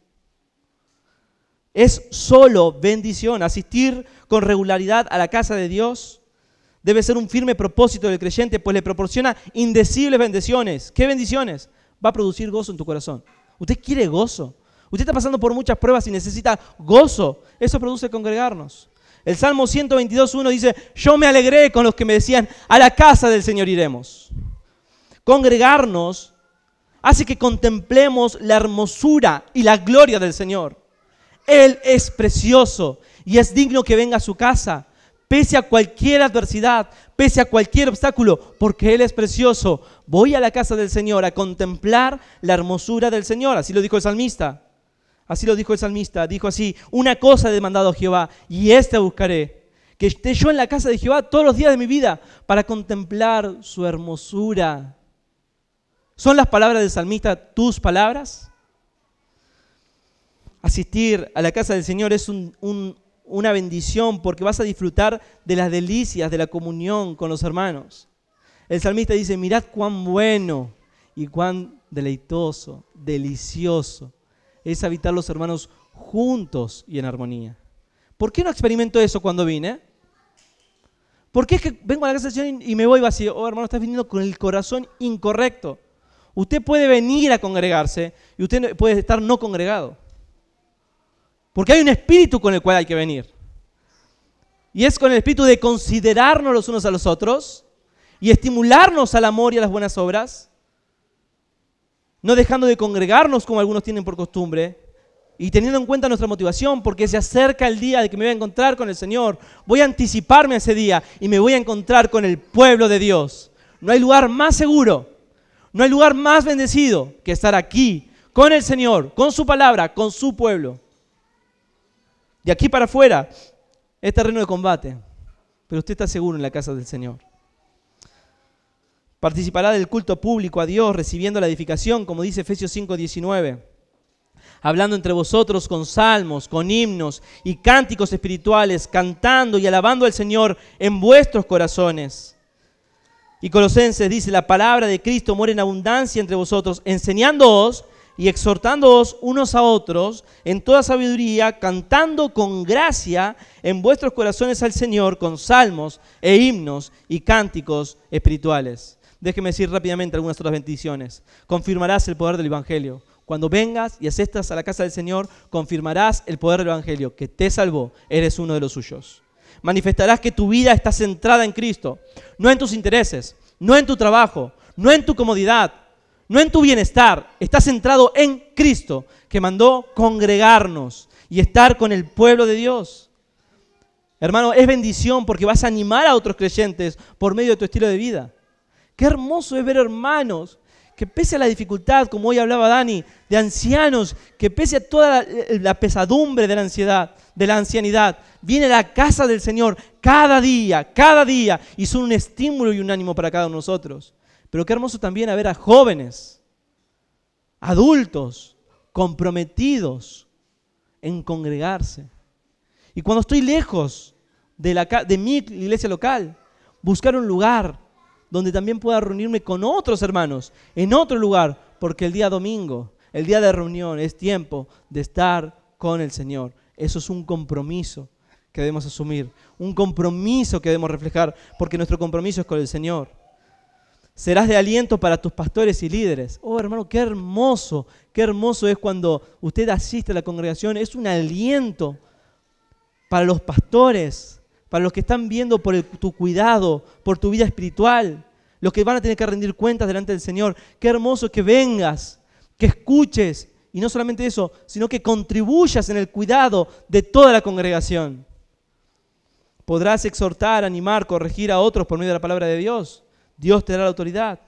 Es solo bendición. Asistir con regularidad a la casa de Dios debe ser un firme propósito del creyente, pues le proporciona indecibles bendiciones. ¿Qué bendiciones? Va a producir gozo en tu corazón. ¿Usted quiere gozo? Usted está pasando por muchas pruebas y necesita gozo. Eso produce congregarnos. El Salmo 122:1 dice, yo me alegré con los que me decían, a la casa del Señor iremos. Congregarnos hace que contemplemos la hermosura y la gloria del Señor. Él es precioso y es digno que venga a su casa, pese a cualquier adversidad, pese a cualquier obstáculo, porque Él es precioso. Voy a la casa del Señor a contemplar la hermosura del Señor. Así lo dijo el salmista. Así lo dijo el salmista. Dijo así, una cosa he demandado a Jehová y esta buscaré, que esté yo en la casa de Jehová todos los días de mi vida para contemplar su hermosura. ¿Son las palabras del salmista tus palabras? Asistir a la casa del Señor es una bendición porque vas a disfrutar de las delicias de la comunión con los hermanos. El salmista dice, mirad cuán bueno y cuán deleitoso, delicioso es habitar los hermanos juntos y en armonía. ¿Por qué no experimento eso cuando vine? ¿Por qué es que vengo a la casa del Señor y me voy vacío? Oh, hermano, estás viniendo con el corazón incorrecto. Usted puede venir a congregarse y usted puede estar no congregado. Porque hay un espíritu con el cual hay que venir. Y es con el espíritu de considerarnos los unos a los otros y estimularnos al amor y a las buenas obras, no dejando de congregarnos como algunos tienen por costumbre y teniendo en cuenta nuestra motivación porque se acerca el día de que me voy a encontrar con el Señor. Voy a anticiparme a ese día y me voy a encontrar con el pueblo de Dios. No hay lugar más seguro, no hay lugar más bendecido que estar aquí con el Señor, con su palabra, con su pueblo. De aquí para afuera es terreno de combate, pero usted está seguro en la casa del Señor. Participará del culto público a Dios, recibiendo la edificación, como dice Efesios 5:19. Hablando entre vosotros con salmos, con himnos y cánticos espirituales, cantando y alabando al Señor en vuestros corazones. Y Colosenses dice, la palabra de Cristo mora en abundancia entre vosotros, enseñándoos y exhortándoos unos a otros en toda sabiduría, cantando con gracia en vuestros corazones al Señor con salmos e himnos y cánticos espirituales. Déjeme decir rápidamente algunas otras bendiciones. Confirmarás el poder del Evangelio. Cuando vengas y asistas a la casa del Señor, confirmarás el poder del Evangelio, que te salvó, eres uno de los suyos. Manifestarás que tu vida está centrada en Cristo, no en tus intereses, no en tu trabajo, no en tu comodidad, no en tu bienestar. Está centrado en Cristo, que mandó congregarnos y estar con el pueblo de Dios. Hermano, es bendición porque vas a animar a otros creyentes por medio de tu estilo de vida. Qué hermoso es ver hermanos que pese a la dificultad, como hoy hablaba Dani, de ancianos, que pese a toda la pesadumbre de la ansiedad, de la ancianidad, viene a la casa del Señor cada día, y son un estímulo y un ánimo para cada uno de nosotros. Pero qué hermoso también ver a jóvenes, adultos, comprometidos en congregarse. Y cuando estoy lejos de mi iglesia local, buscar un lugar donde también pueda reunirme con otros hermanos, en otro lugar, porque el día domingo, el día de reunión, es tiempo de estar con el Señor. Eso es un compromiso que debemos asumir, un compromiso que debemos reflejar, porque nuestro compromiso es con el Señor. Serás de aliento para tus pastores y líderes. Oh, hermano, qué hermoso es cuando usted asiste a la congregación. Es un aliento para los pastores, para los que están viendo por tu cuidado, por tu vida espiritual, los que van a tener que rendir cuentas delante del Señor. Qué hermoso que vengas, que escuches, y no solamente eso, sino que contribuyas en el cuidado de toda la congregación. Podrás exhortar, animar, corregir a otros por medio de la palabra de Dios. Dios te dará la autoridad.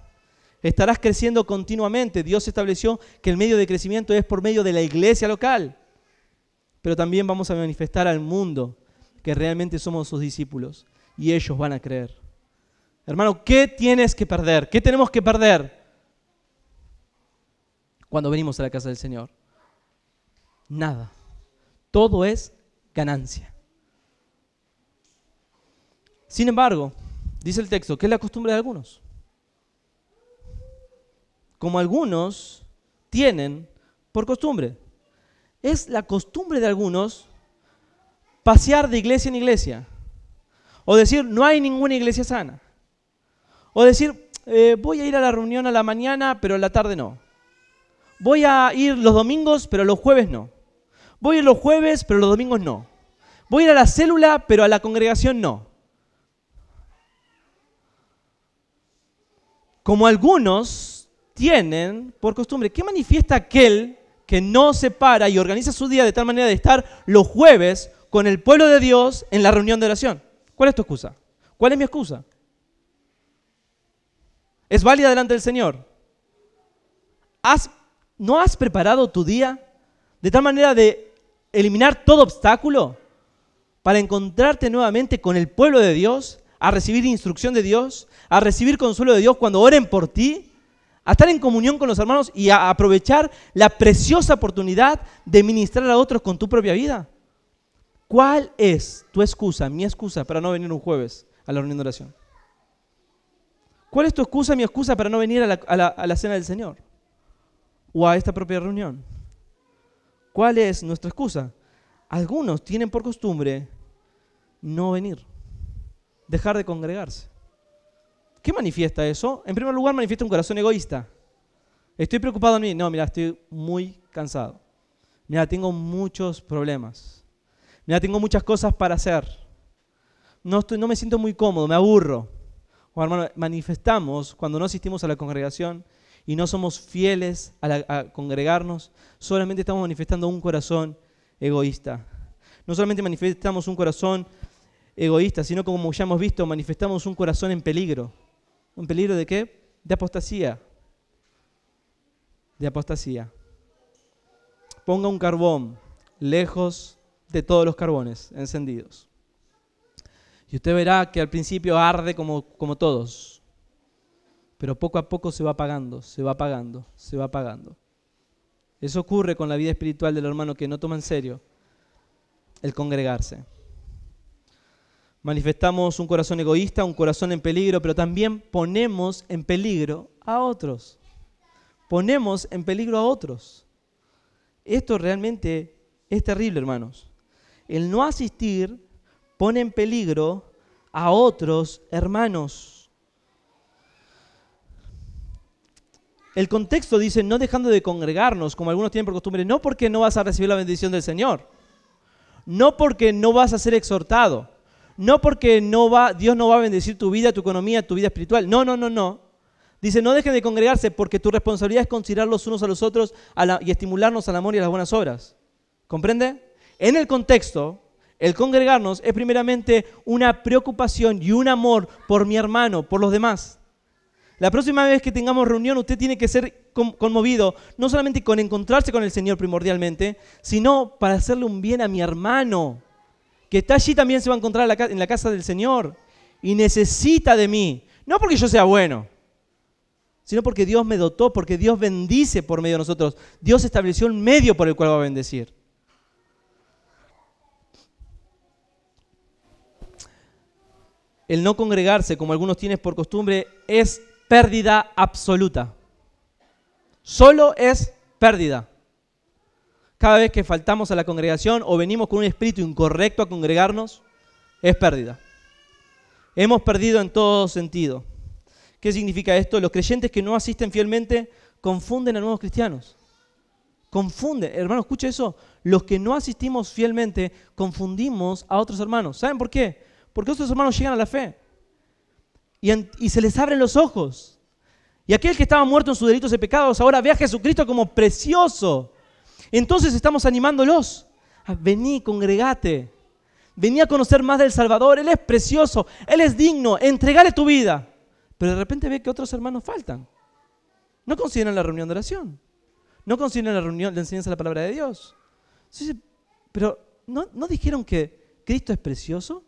Estarás creciendo continuamente. Dios estableció que el medio de crecimiento es por medio de la iglesia local. Pero también vamos a manifestar al mundo que realmente somos sus discípulos y ellos van a creer. Hermano, ¿qué tienes que perder? ¿Qué tenemos que perder cuando venimos a la casa del Señor? Nada. Todo es ganancia. Sin embargo, dice el texto, que es la costumbre de algunos. Como algunos tienen por costumbre. Es la costumbre de algunos pasear de iglesia en iglesia. O decir, no hay ninguna iglesia sana. O decir, voy a ir a la reunión a la mañana, pero a la tarde no. Voy a ir los domingos, pero los jueves no. Voy a ir los jueves, pero los domingos no. Voy a ir a la célula, pero a la congregación no. Como algunos tienen por costumbre. ¿Qué manifiesta aquel que no se para y organiza su día de tal manera de estar los jueves con el pueblo de Dios en la reunión de oración? ¿Cuál es tu excusa? ¿Cuál es mi excusa? ¿Es válida delante del Señor? ¿No has preparado tu día de tal manera de eliminar todo obstáculo para encontrarte nuevamente con el pueblo de Dios, a recibir instrucción de Dios, a recibir consuelo de Dios cuando oren por ti, a estar en comunión con los hermanos y a aprovechar la preciosa oportunidad de ministrar a otros con tu propia vida? ¿Cuál es tu excusa, mi excusa para no venir un jueves a la reunión de oración? ¿Cuál es tu excusa, mi excusa para no venir a la cena del Señor? ¿O a esta propia reunión? ¿Cuál es nuestra excusa? Algunos tienen por costumbre no venir, dejar de congregarse. ¿Qué manifiesta eso? En primer lugar, manifiesta un corazón egoísta. Estoy preocupado en mí. No, mira, estoy muy cansado. Mira, tengo muchos problemas. Mira, tengo muchas cosas para hacer. No me siento muy cómodo, me aburro. O hermano, manifestamos cuando no asistimos a la congregación y no somos fieles a congregarnos, solamente estamos manifestando un corazón egoísta. No solamente manifestamos un corazón egoísta, sino como ya hemos visto, manifestamos un corazón en peligro. ¿Un peligro de qué? De apostasía. De apostasía. Ponga un carbón lejos de todos los carbones encendidos. Y usted verá que al principio arde como todos, pero poco a poco se va apagando, se va apagando, se va apagando. Eso ocurre con la vida espiritual del hermano que no toma en serio el congregarse. Manifestamos un corazón egoísta, un corazón en peligro, pero también ponemos en peligro a otros. Ponemos en peligro a otros. Esto realmente es terrible, hermanos. El no asistir pone en peligro a otros hermanos. El contexto dice, no dejando de congregarnos, como algunos tienen por costumbre, no porque no vas a recibir la bendición del Señor, no porque no vas a ser exhortado, no porque Dios no va a bendecir tu vida, tu economía, tu vida espiritual. No. Dice, no dejen de congregarse porque tu responsabilidad es considerar los unos a los otros y estimularnos al amor y a las buenas obras. ¿Comprende? En el contexto, el congregarnos es primeramente una preocupación y un amor por mi hermano, por los demás. La próxima vez que tengamos reunión, usted tiene que ser conmovido, no solamente con encontrarse con el Señor primordialmente, sino para hacerle un bien a mi hermano, que está allí también se va a encontrar en la casa del Señor y necesita de mí. No porque yo sea bueno, sino porque Dios me dotó, porque Dios bendice por medio de nosotros. Dios estableció un medio por el cual va a bendecir. El no congregarse, como algunos tienen por costumbre, es pérdida absoluta. Solo es pérdida. Cada vez que faltamos a la congregación o venimos con un espíritu incorrecto a congregarnos, es pérdida. Hemos perdido en todo sentido. ¿Qué significa esto? Los creyentes que no asisten fielmente confunden a nuevos cristianos. Confunden. Hermano, escuche eso. Los que no asistimos fielmente confundimos a otros hermanos. ¿Saben por qué? Porque otros hermanos llegan a la fe y se les abren los ojos. Y aquel que estaba muerto en sus delitos y pecados ahora ve a Jesucristo como precioso. Entonces estamos animándolos. Vení, congregate. Vení a conocer más del Salvador. Él es precioso, Él es digno. Entregale tu vida. Pero de repente ve que otros hermanos faltan. No consideran la reunión de oración. No consideran la reunión de enseñanza de la palabra de Dios. Sí, pero ¿no dijeron que Cristo es precioso?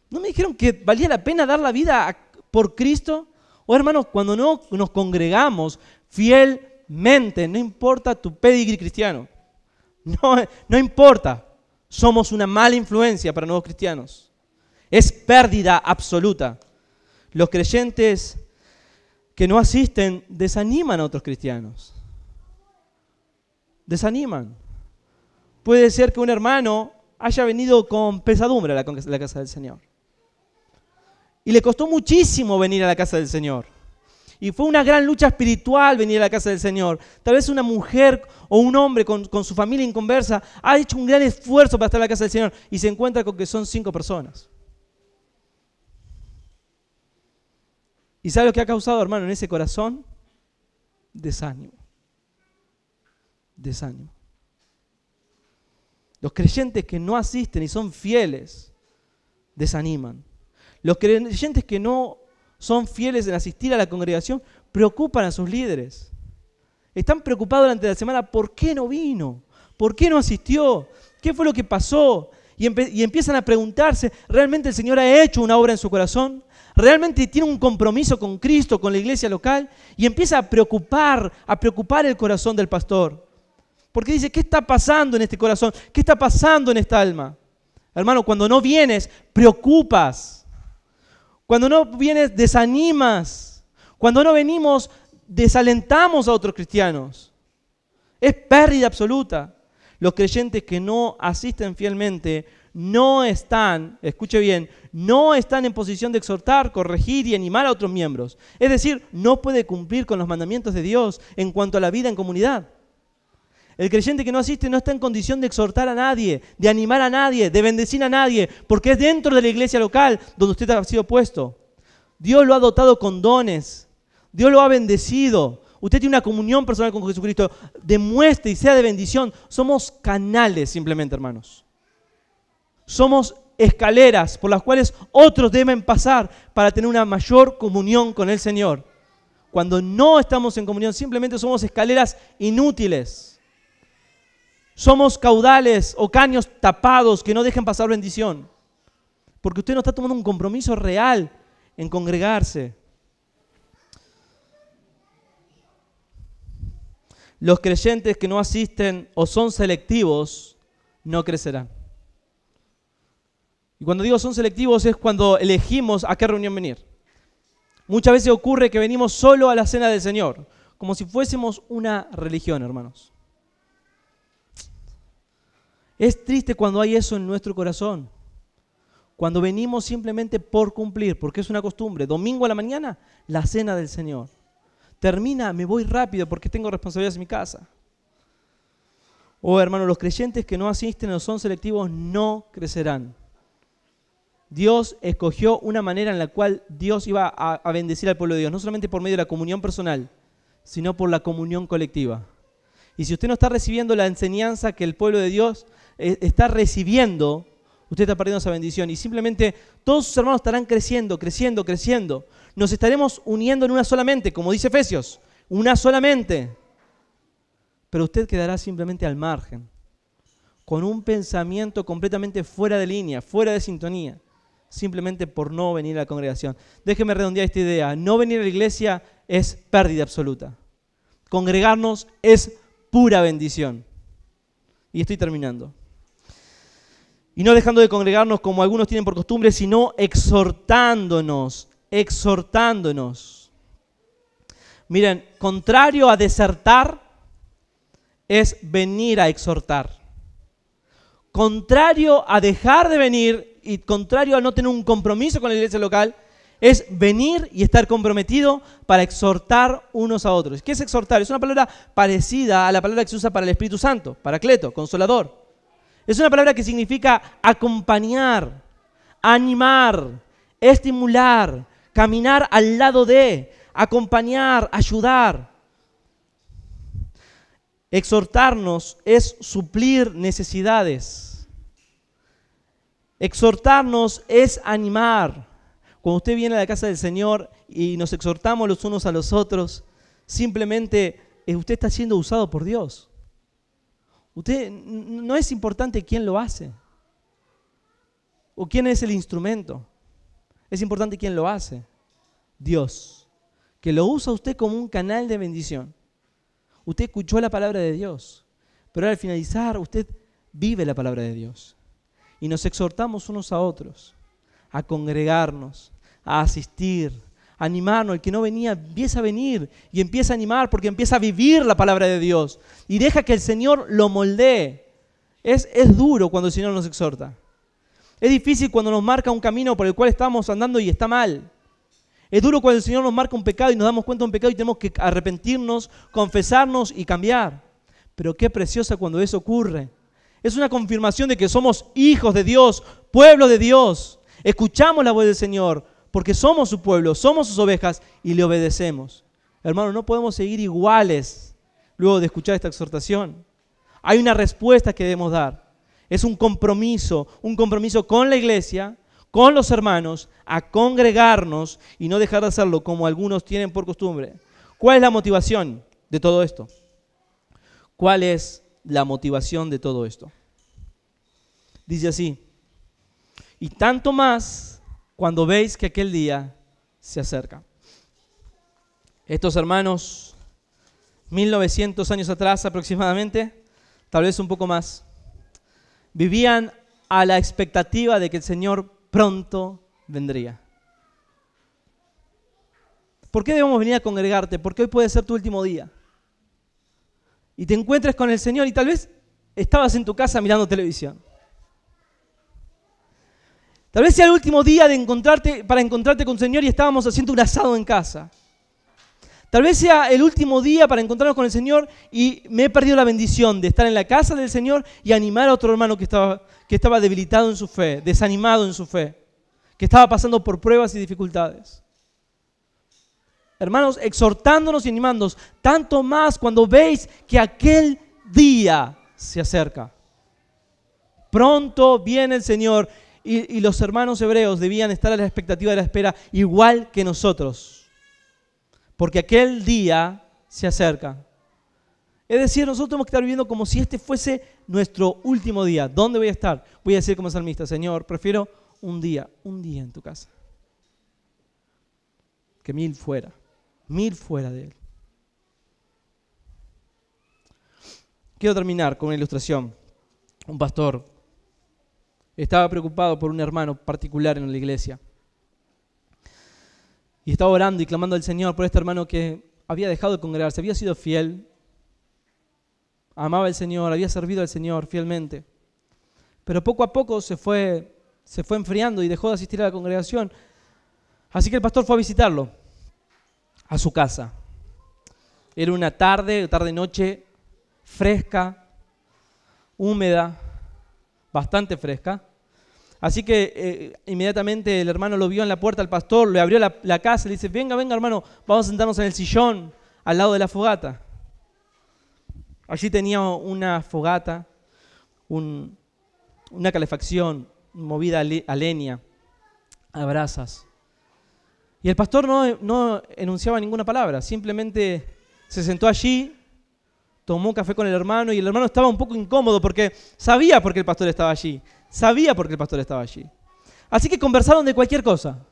¿No me dijeron que valía la pena dar la vida por Cristo? Oh, hermanos, cuando no nos congregamos fielmente, no importa tu pedigrí cristiano, no importa, somos una mala influencia para nuevos cristianos. Es pérdida absoluta. Los creyentes que no asisten desaniman a otros cristianos. Desaniman. Puede ser que un hermano haya venido con pesadumbre a la casa del Señor. Y le costó muchísimo venir a la casa del Señor. Y fue una gran lucha espiritual venir a la casa del Señor. Tal vez una mujer o un hombre con su familia inconversa ha hecho un gran esfuerzo para estar en la casa del Señor y se encuentra con que son 5 personas. ¿Y sabe lo que ha causado, hermano, en ese corazón? Desánimo. Desánimo. Los creyentes que no asisten y son fieles, desaniman. Los creyentes que no son fieles en asistir a la congregación, preocupan a sus líderes. Están preocupados durante la semana, ¿por qué no vino? ¿Por qué no asistió? ¿Qué fue lo que pasó? Y empiezan a preguntarse, ¿realmente el Señor ha hecho una obra en su corazón? ¿Realmente tiene un compromiso con Cristo, con la iglesia local? Y empieza a preocupar el corazón del pastor. Porque dice, ¿qué está pasando en este corazón? ¿Qué está pasando en esta alma? Hermano, cuando no vienes, preocupas. Cuando no vienes, desanimas. Cuando no venimos, desalentamos a otros cristianos. Es pérdida absoluta. Los creyentes que no asisten fielmente no están, escuche bien, no están en posición de exhortar, corregir y animar a otros miembros. Es decir, no puede cumplir con los mandamientos de Dios en cuanto a la vida en comunidad. El creyente que no asiste no está en condición de exhortar a nadie, de animar a nadie, de bendecir a nadie, porque es dentro de la iglesia local donde usted ha sido puesto. Dios lo ha dotado con dones, Dios lo ha bendecido. Usted tiene una comunión personal con Jesucristo. Demuestre y sea de bendición. Somos canales simplemente, hermanos. Somos escaleras por las cuales otros deben pasar para tener una mayor comunión con el Señor. Cuando no estamos en comunión, simplemente somos escaleras inútiles. Somos caudales o caños tapados que no dejen pasar bendición. Porque usted no está tomando un compromiso real en congregarse. Los creyentes que no asisten o son selectivos no crecerán. Y cuando digo son selectivos es cuando elegimos a qué reunión venir. Muchas veces ocurre que venimos solo a la cena del Señor, como si fuésemos una religión, hermanos. Es triste cuando hay eso en nuestro corazón. Cuando venimos simplemente por cumplir, porque es una costumbre. Domingo a la mañana, la cena del Señor. Termina, me voy rápido porque tengo responsabilidades en mi casa. Oh, hermanos, los creyentes que no asisten o son selectivos no crecerán. Dios escogió una manera en la cual Dios iba a bendecir al pueblo de Dios, no solamente por medio de la comunión personal, sino por la comunión colectiva. Y si usted no está recibiendo la enseñanza que el pueblo de Dios está recibiendo, usted está perdiendo esa bendición. Y simplemente todos sus hermanos estarán creciendo, creciendo, creciendo. Nos estaremos uniendo en una sola mente, como dice Efesios, una sola mente. Pero usted quedará simplemente al margen, con un pensamiento completamente fuera de línea, fuera de sintonía, simplemente por no venir a la congregación. Déjeme redondear esta idea. No venir a la iglesia es pérdida absoluta. Congregarnos es pura bendición. Y estoy terminando. Y no dejando de congregarnos como algunos tienen por costumbre, sino exhortándonos. Miren, contrario a desertar es venir a exhortar. Contrario a dejar de venir y contrario a no tener un compromiso con la iglesia local, es venir y estar comprometido para exhortar unos a otros. ¿Qué es exhortar? Es una palabra parecida a la palabra que se usa para el Espíritu Santo, Paracleto, Consolador. Es una palabra que significa acompañar, animar, estimular, caminar al lado de, acompañar, ayudar. Exhortarnos es suplir necesidades. Exhortarnos es animar. Cuando usted viene a la casa del Señor y nos exhortamos los unos a los otros, simplemente usted está siendo usado por Dios. Usted no es importante quién lo hace o quién es el instrumento. Es importante quién lo hace. Dios, que lo usa usted como un canal de bendición. Usted escuchó la palabra de Dios, pero al finalizar usted vive la palabra de Dios. Y nos exhortamos unos a otros a congregarnos, a asistir, a animarnos. El que no venía empieza a venir y empieza a animar porque empieza a vivir la palabra de Dios y deja que el Señor lo moldee. Es duro cuando el Señor nos exhorta. Es difícil cuando nos marca un camino por el cual estamos andando y está mal. Es duro cuando el Señor nos marca un pecado y nos damos cuenta de un pecado y tenemos que arrepentirnos, confesarnos y cambiar. Pero qué preciosa cuando eso ocurre. Es una confirmación de que somos hijos de Dios, pueblo de Dios. Escuchamos la voz del Señor porque somos su pueblo, somos sus ovejas y le obedecemos. Hermanos, no podemos seguir iguales luego de escuchar esta exhortación. Hay una respuesta que debemos dar. Es un compromiso con la iglesia, con los hermanos, a congregarnos y no dejar de hacerlo como algunos tienen por costumbre. ¿Cuál es la motivación de todo esto? ¿Cuál es la motivación de todo esto? Dice así: y tanto más cuando veis que aquel día se acerca. Estos hermanos, 1900 años atrás aproximadamente, tal vez un poco más, vivían a la expectativa de que el Señor pronto vendría. ¿Por qué debemos venir a congregarte? Porque hoy puede ser tu último día. Y te encuentres con el Señor y tal vez estabas en tu casa mirando televisión. Tal vez sea el último día para encontrarte con el Señor y estábamos haciendo un asado en casa. Tal vez sea el último día para encontrarnos con el Señor y me he perdido la bendición de estar en la casa del Señor y animar a otro hermano que estaba debilitado en su fe, desanimado en su fe, que estaba pasando por pruebas y dificultades. Hermanos, exhortándonos y animándonos, tanto más cuando veis que aquel día se acerca. Pronto viene el Señor y los hermanos hebreos debían estar a la expectativa de la espera igual que nosotros. Porque aquel día se acerca. Es decir, nosotros tenemos que estar viviendo como si este fuese nuestro último día. ¿Dónde voy a estar? Voy a decir como salmista: Señor, prefiero un día en tu casa, que 1000 fuera de Él. Quiero terminar con una ilustración. Un pastor estaba preocupado por un hermano particular en la iglesia. Y estaba orando y clamando al Señor por este hermano que había dejado de congregarse, había sido fiel, amaba al Señor, había servido al Señor fielmente. Pero poco a poco se fue enfriando y dejó de asistir a la congregación. Así que el pastor fue a visitarlo a su casa. Era una tarde-noche fresca, húmeda, bastante fresca. Así que inmediatamente el hermano lo vio en la puerta al pastor, le abrió la casa y le dice: venga hermano, vamos a sentarnos en el sillón al lado de la fogata. Allí tenía una fogata, una calefacción movida a leña, a brasas. Y el pastor no enunciaba ninguna palabra, simplemente se sentó allí, tomó café con el hermano y el hermano estaba un poco incómodo porque sabía por qué el pastor estaba allí. Así que conversaron de cualquier cosa.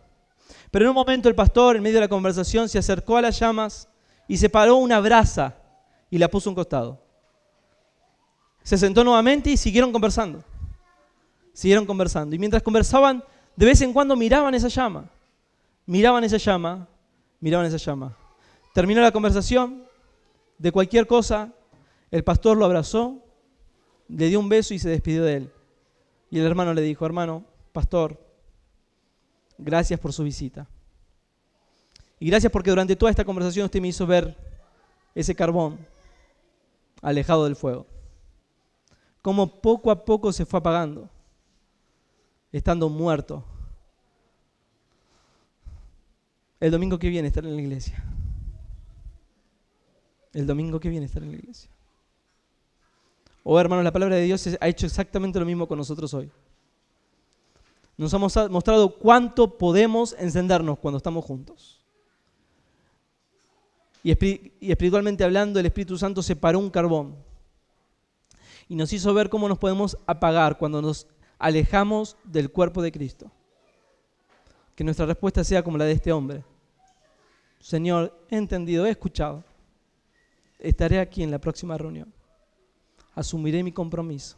Pero en un momento el pastor, en medio de la conversación, se acercó a las llamas y separó una brasa y la puso a un costado. Se sentó nuevamente y siguieron conversando. Y mientras conversaban, de vez en cuando miraban esa llama. Terminó la conversación. De cualquier cosa, el pastor lo abrazó, le dio un beso y se despidió de él. Y el hermano le dijo: hermano, pastor, gracias por su visita. Y gracias porque durante toda esta conversación usted me hizo ver ese carbón alejado del fuego. Cómo poco a poco se fue apagando, estando muerto. El domingo que viene estaré en la iglesia. Oh, hermanos, la palabra de Dios ha hecho exactamente lo mismo con nosotros hoy. Nos ha mostrado cuánto podemos encendernos cuando estamos juntos. Y espiritualmente hablando, el Espíritu Santo separó un carbón y nos hizo ver cómo nos podemos apagar cuando nos alejamos del cuerpo de Cristo. Que nuestra respuesta sea como la de este hombre: Señor, he entendido, he escuchado. Estaré aquí en la próxima reunión. Asumiré mi compromiso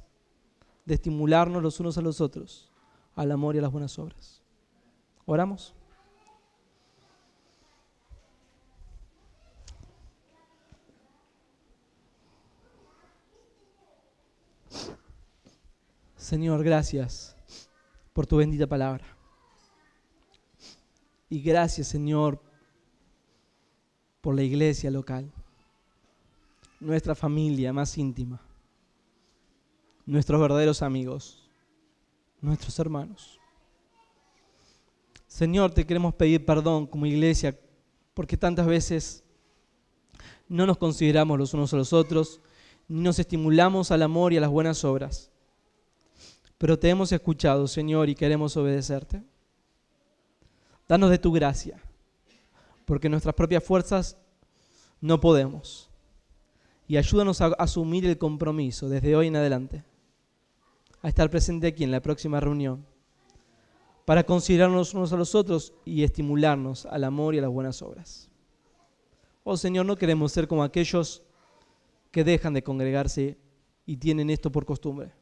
de estimularnos los unos a los otros al amor y a las buenas obras. ¿Oramos? Señor, gracias por tu bendita palabra. Y gracias, Señor, por la iglesia local, nuestra familia más íntima, nuestros verdaderos amigos, nuestros hermanos. Señor, te queremos pedir perdón como iglesia, porque tantas veces no nos consideramos los unos a los otros, ni nos estimulamos al amor y a las buenas obras. Pero te hemos escuchado, Señor, y queremos obedecerte. Danos de tu gracia, porque nuestras propias fuerzas no podemos. Y ayúdanos a asumir el compromiso desde hoy en adelante, a estar presente aquí en la próxima reunión, para considerarnos unos a los otros y estimularnos al amor y a las buenas obras. Oh Señor, no queremos ser como aquellos que dejan de congregarse y tienen esto por costumbre.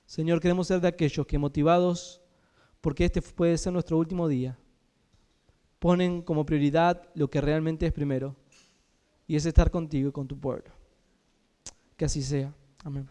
Señor, queremos ser de aquellos que, motivados porque este puede ser nuestro último día, ponen como prioridad lo que realmente es primero, y es estar contigo y con tu pueblo. Que así sea. Amén.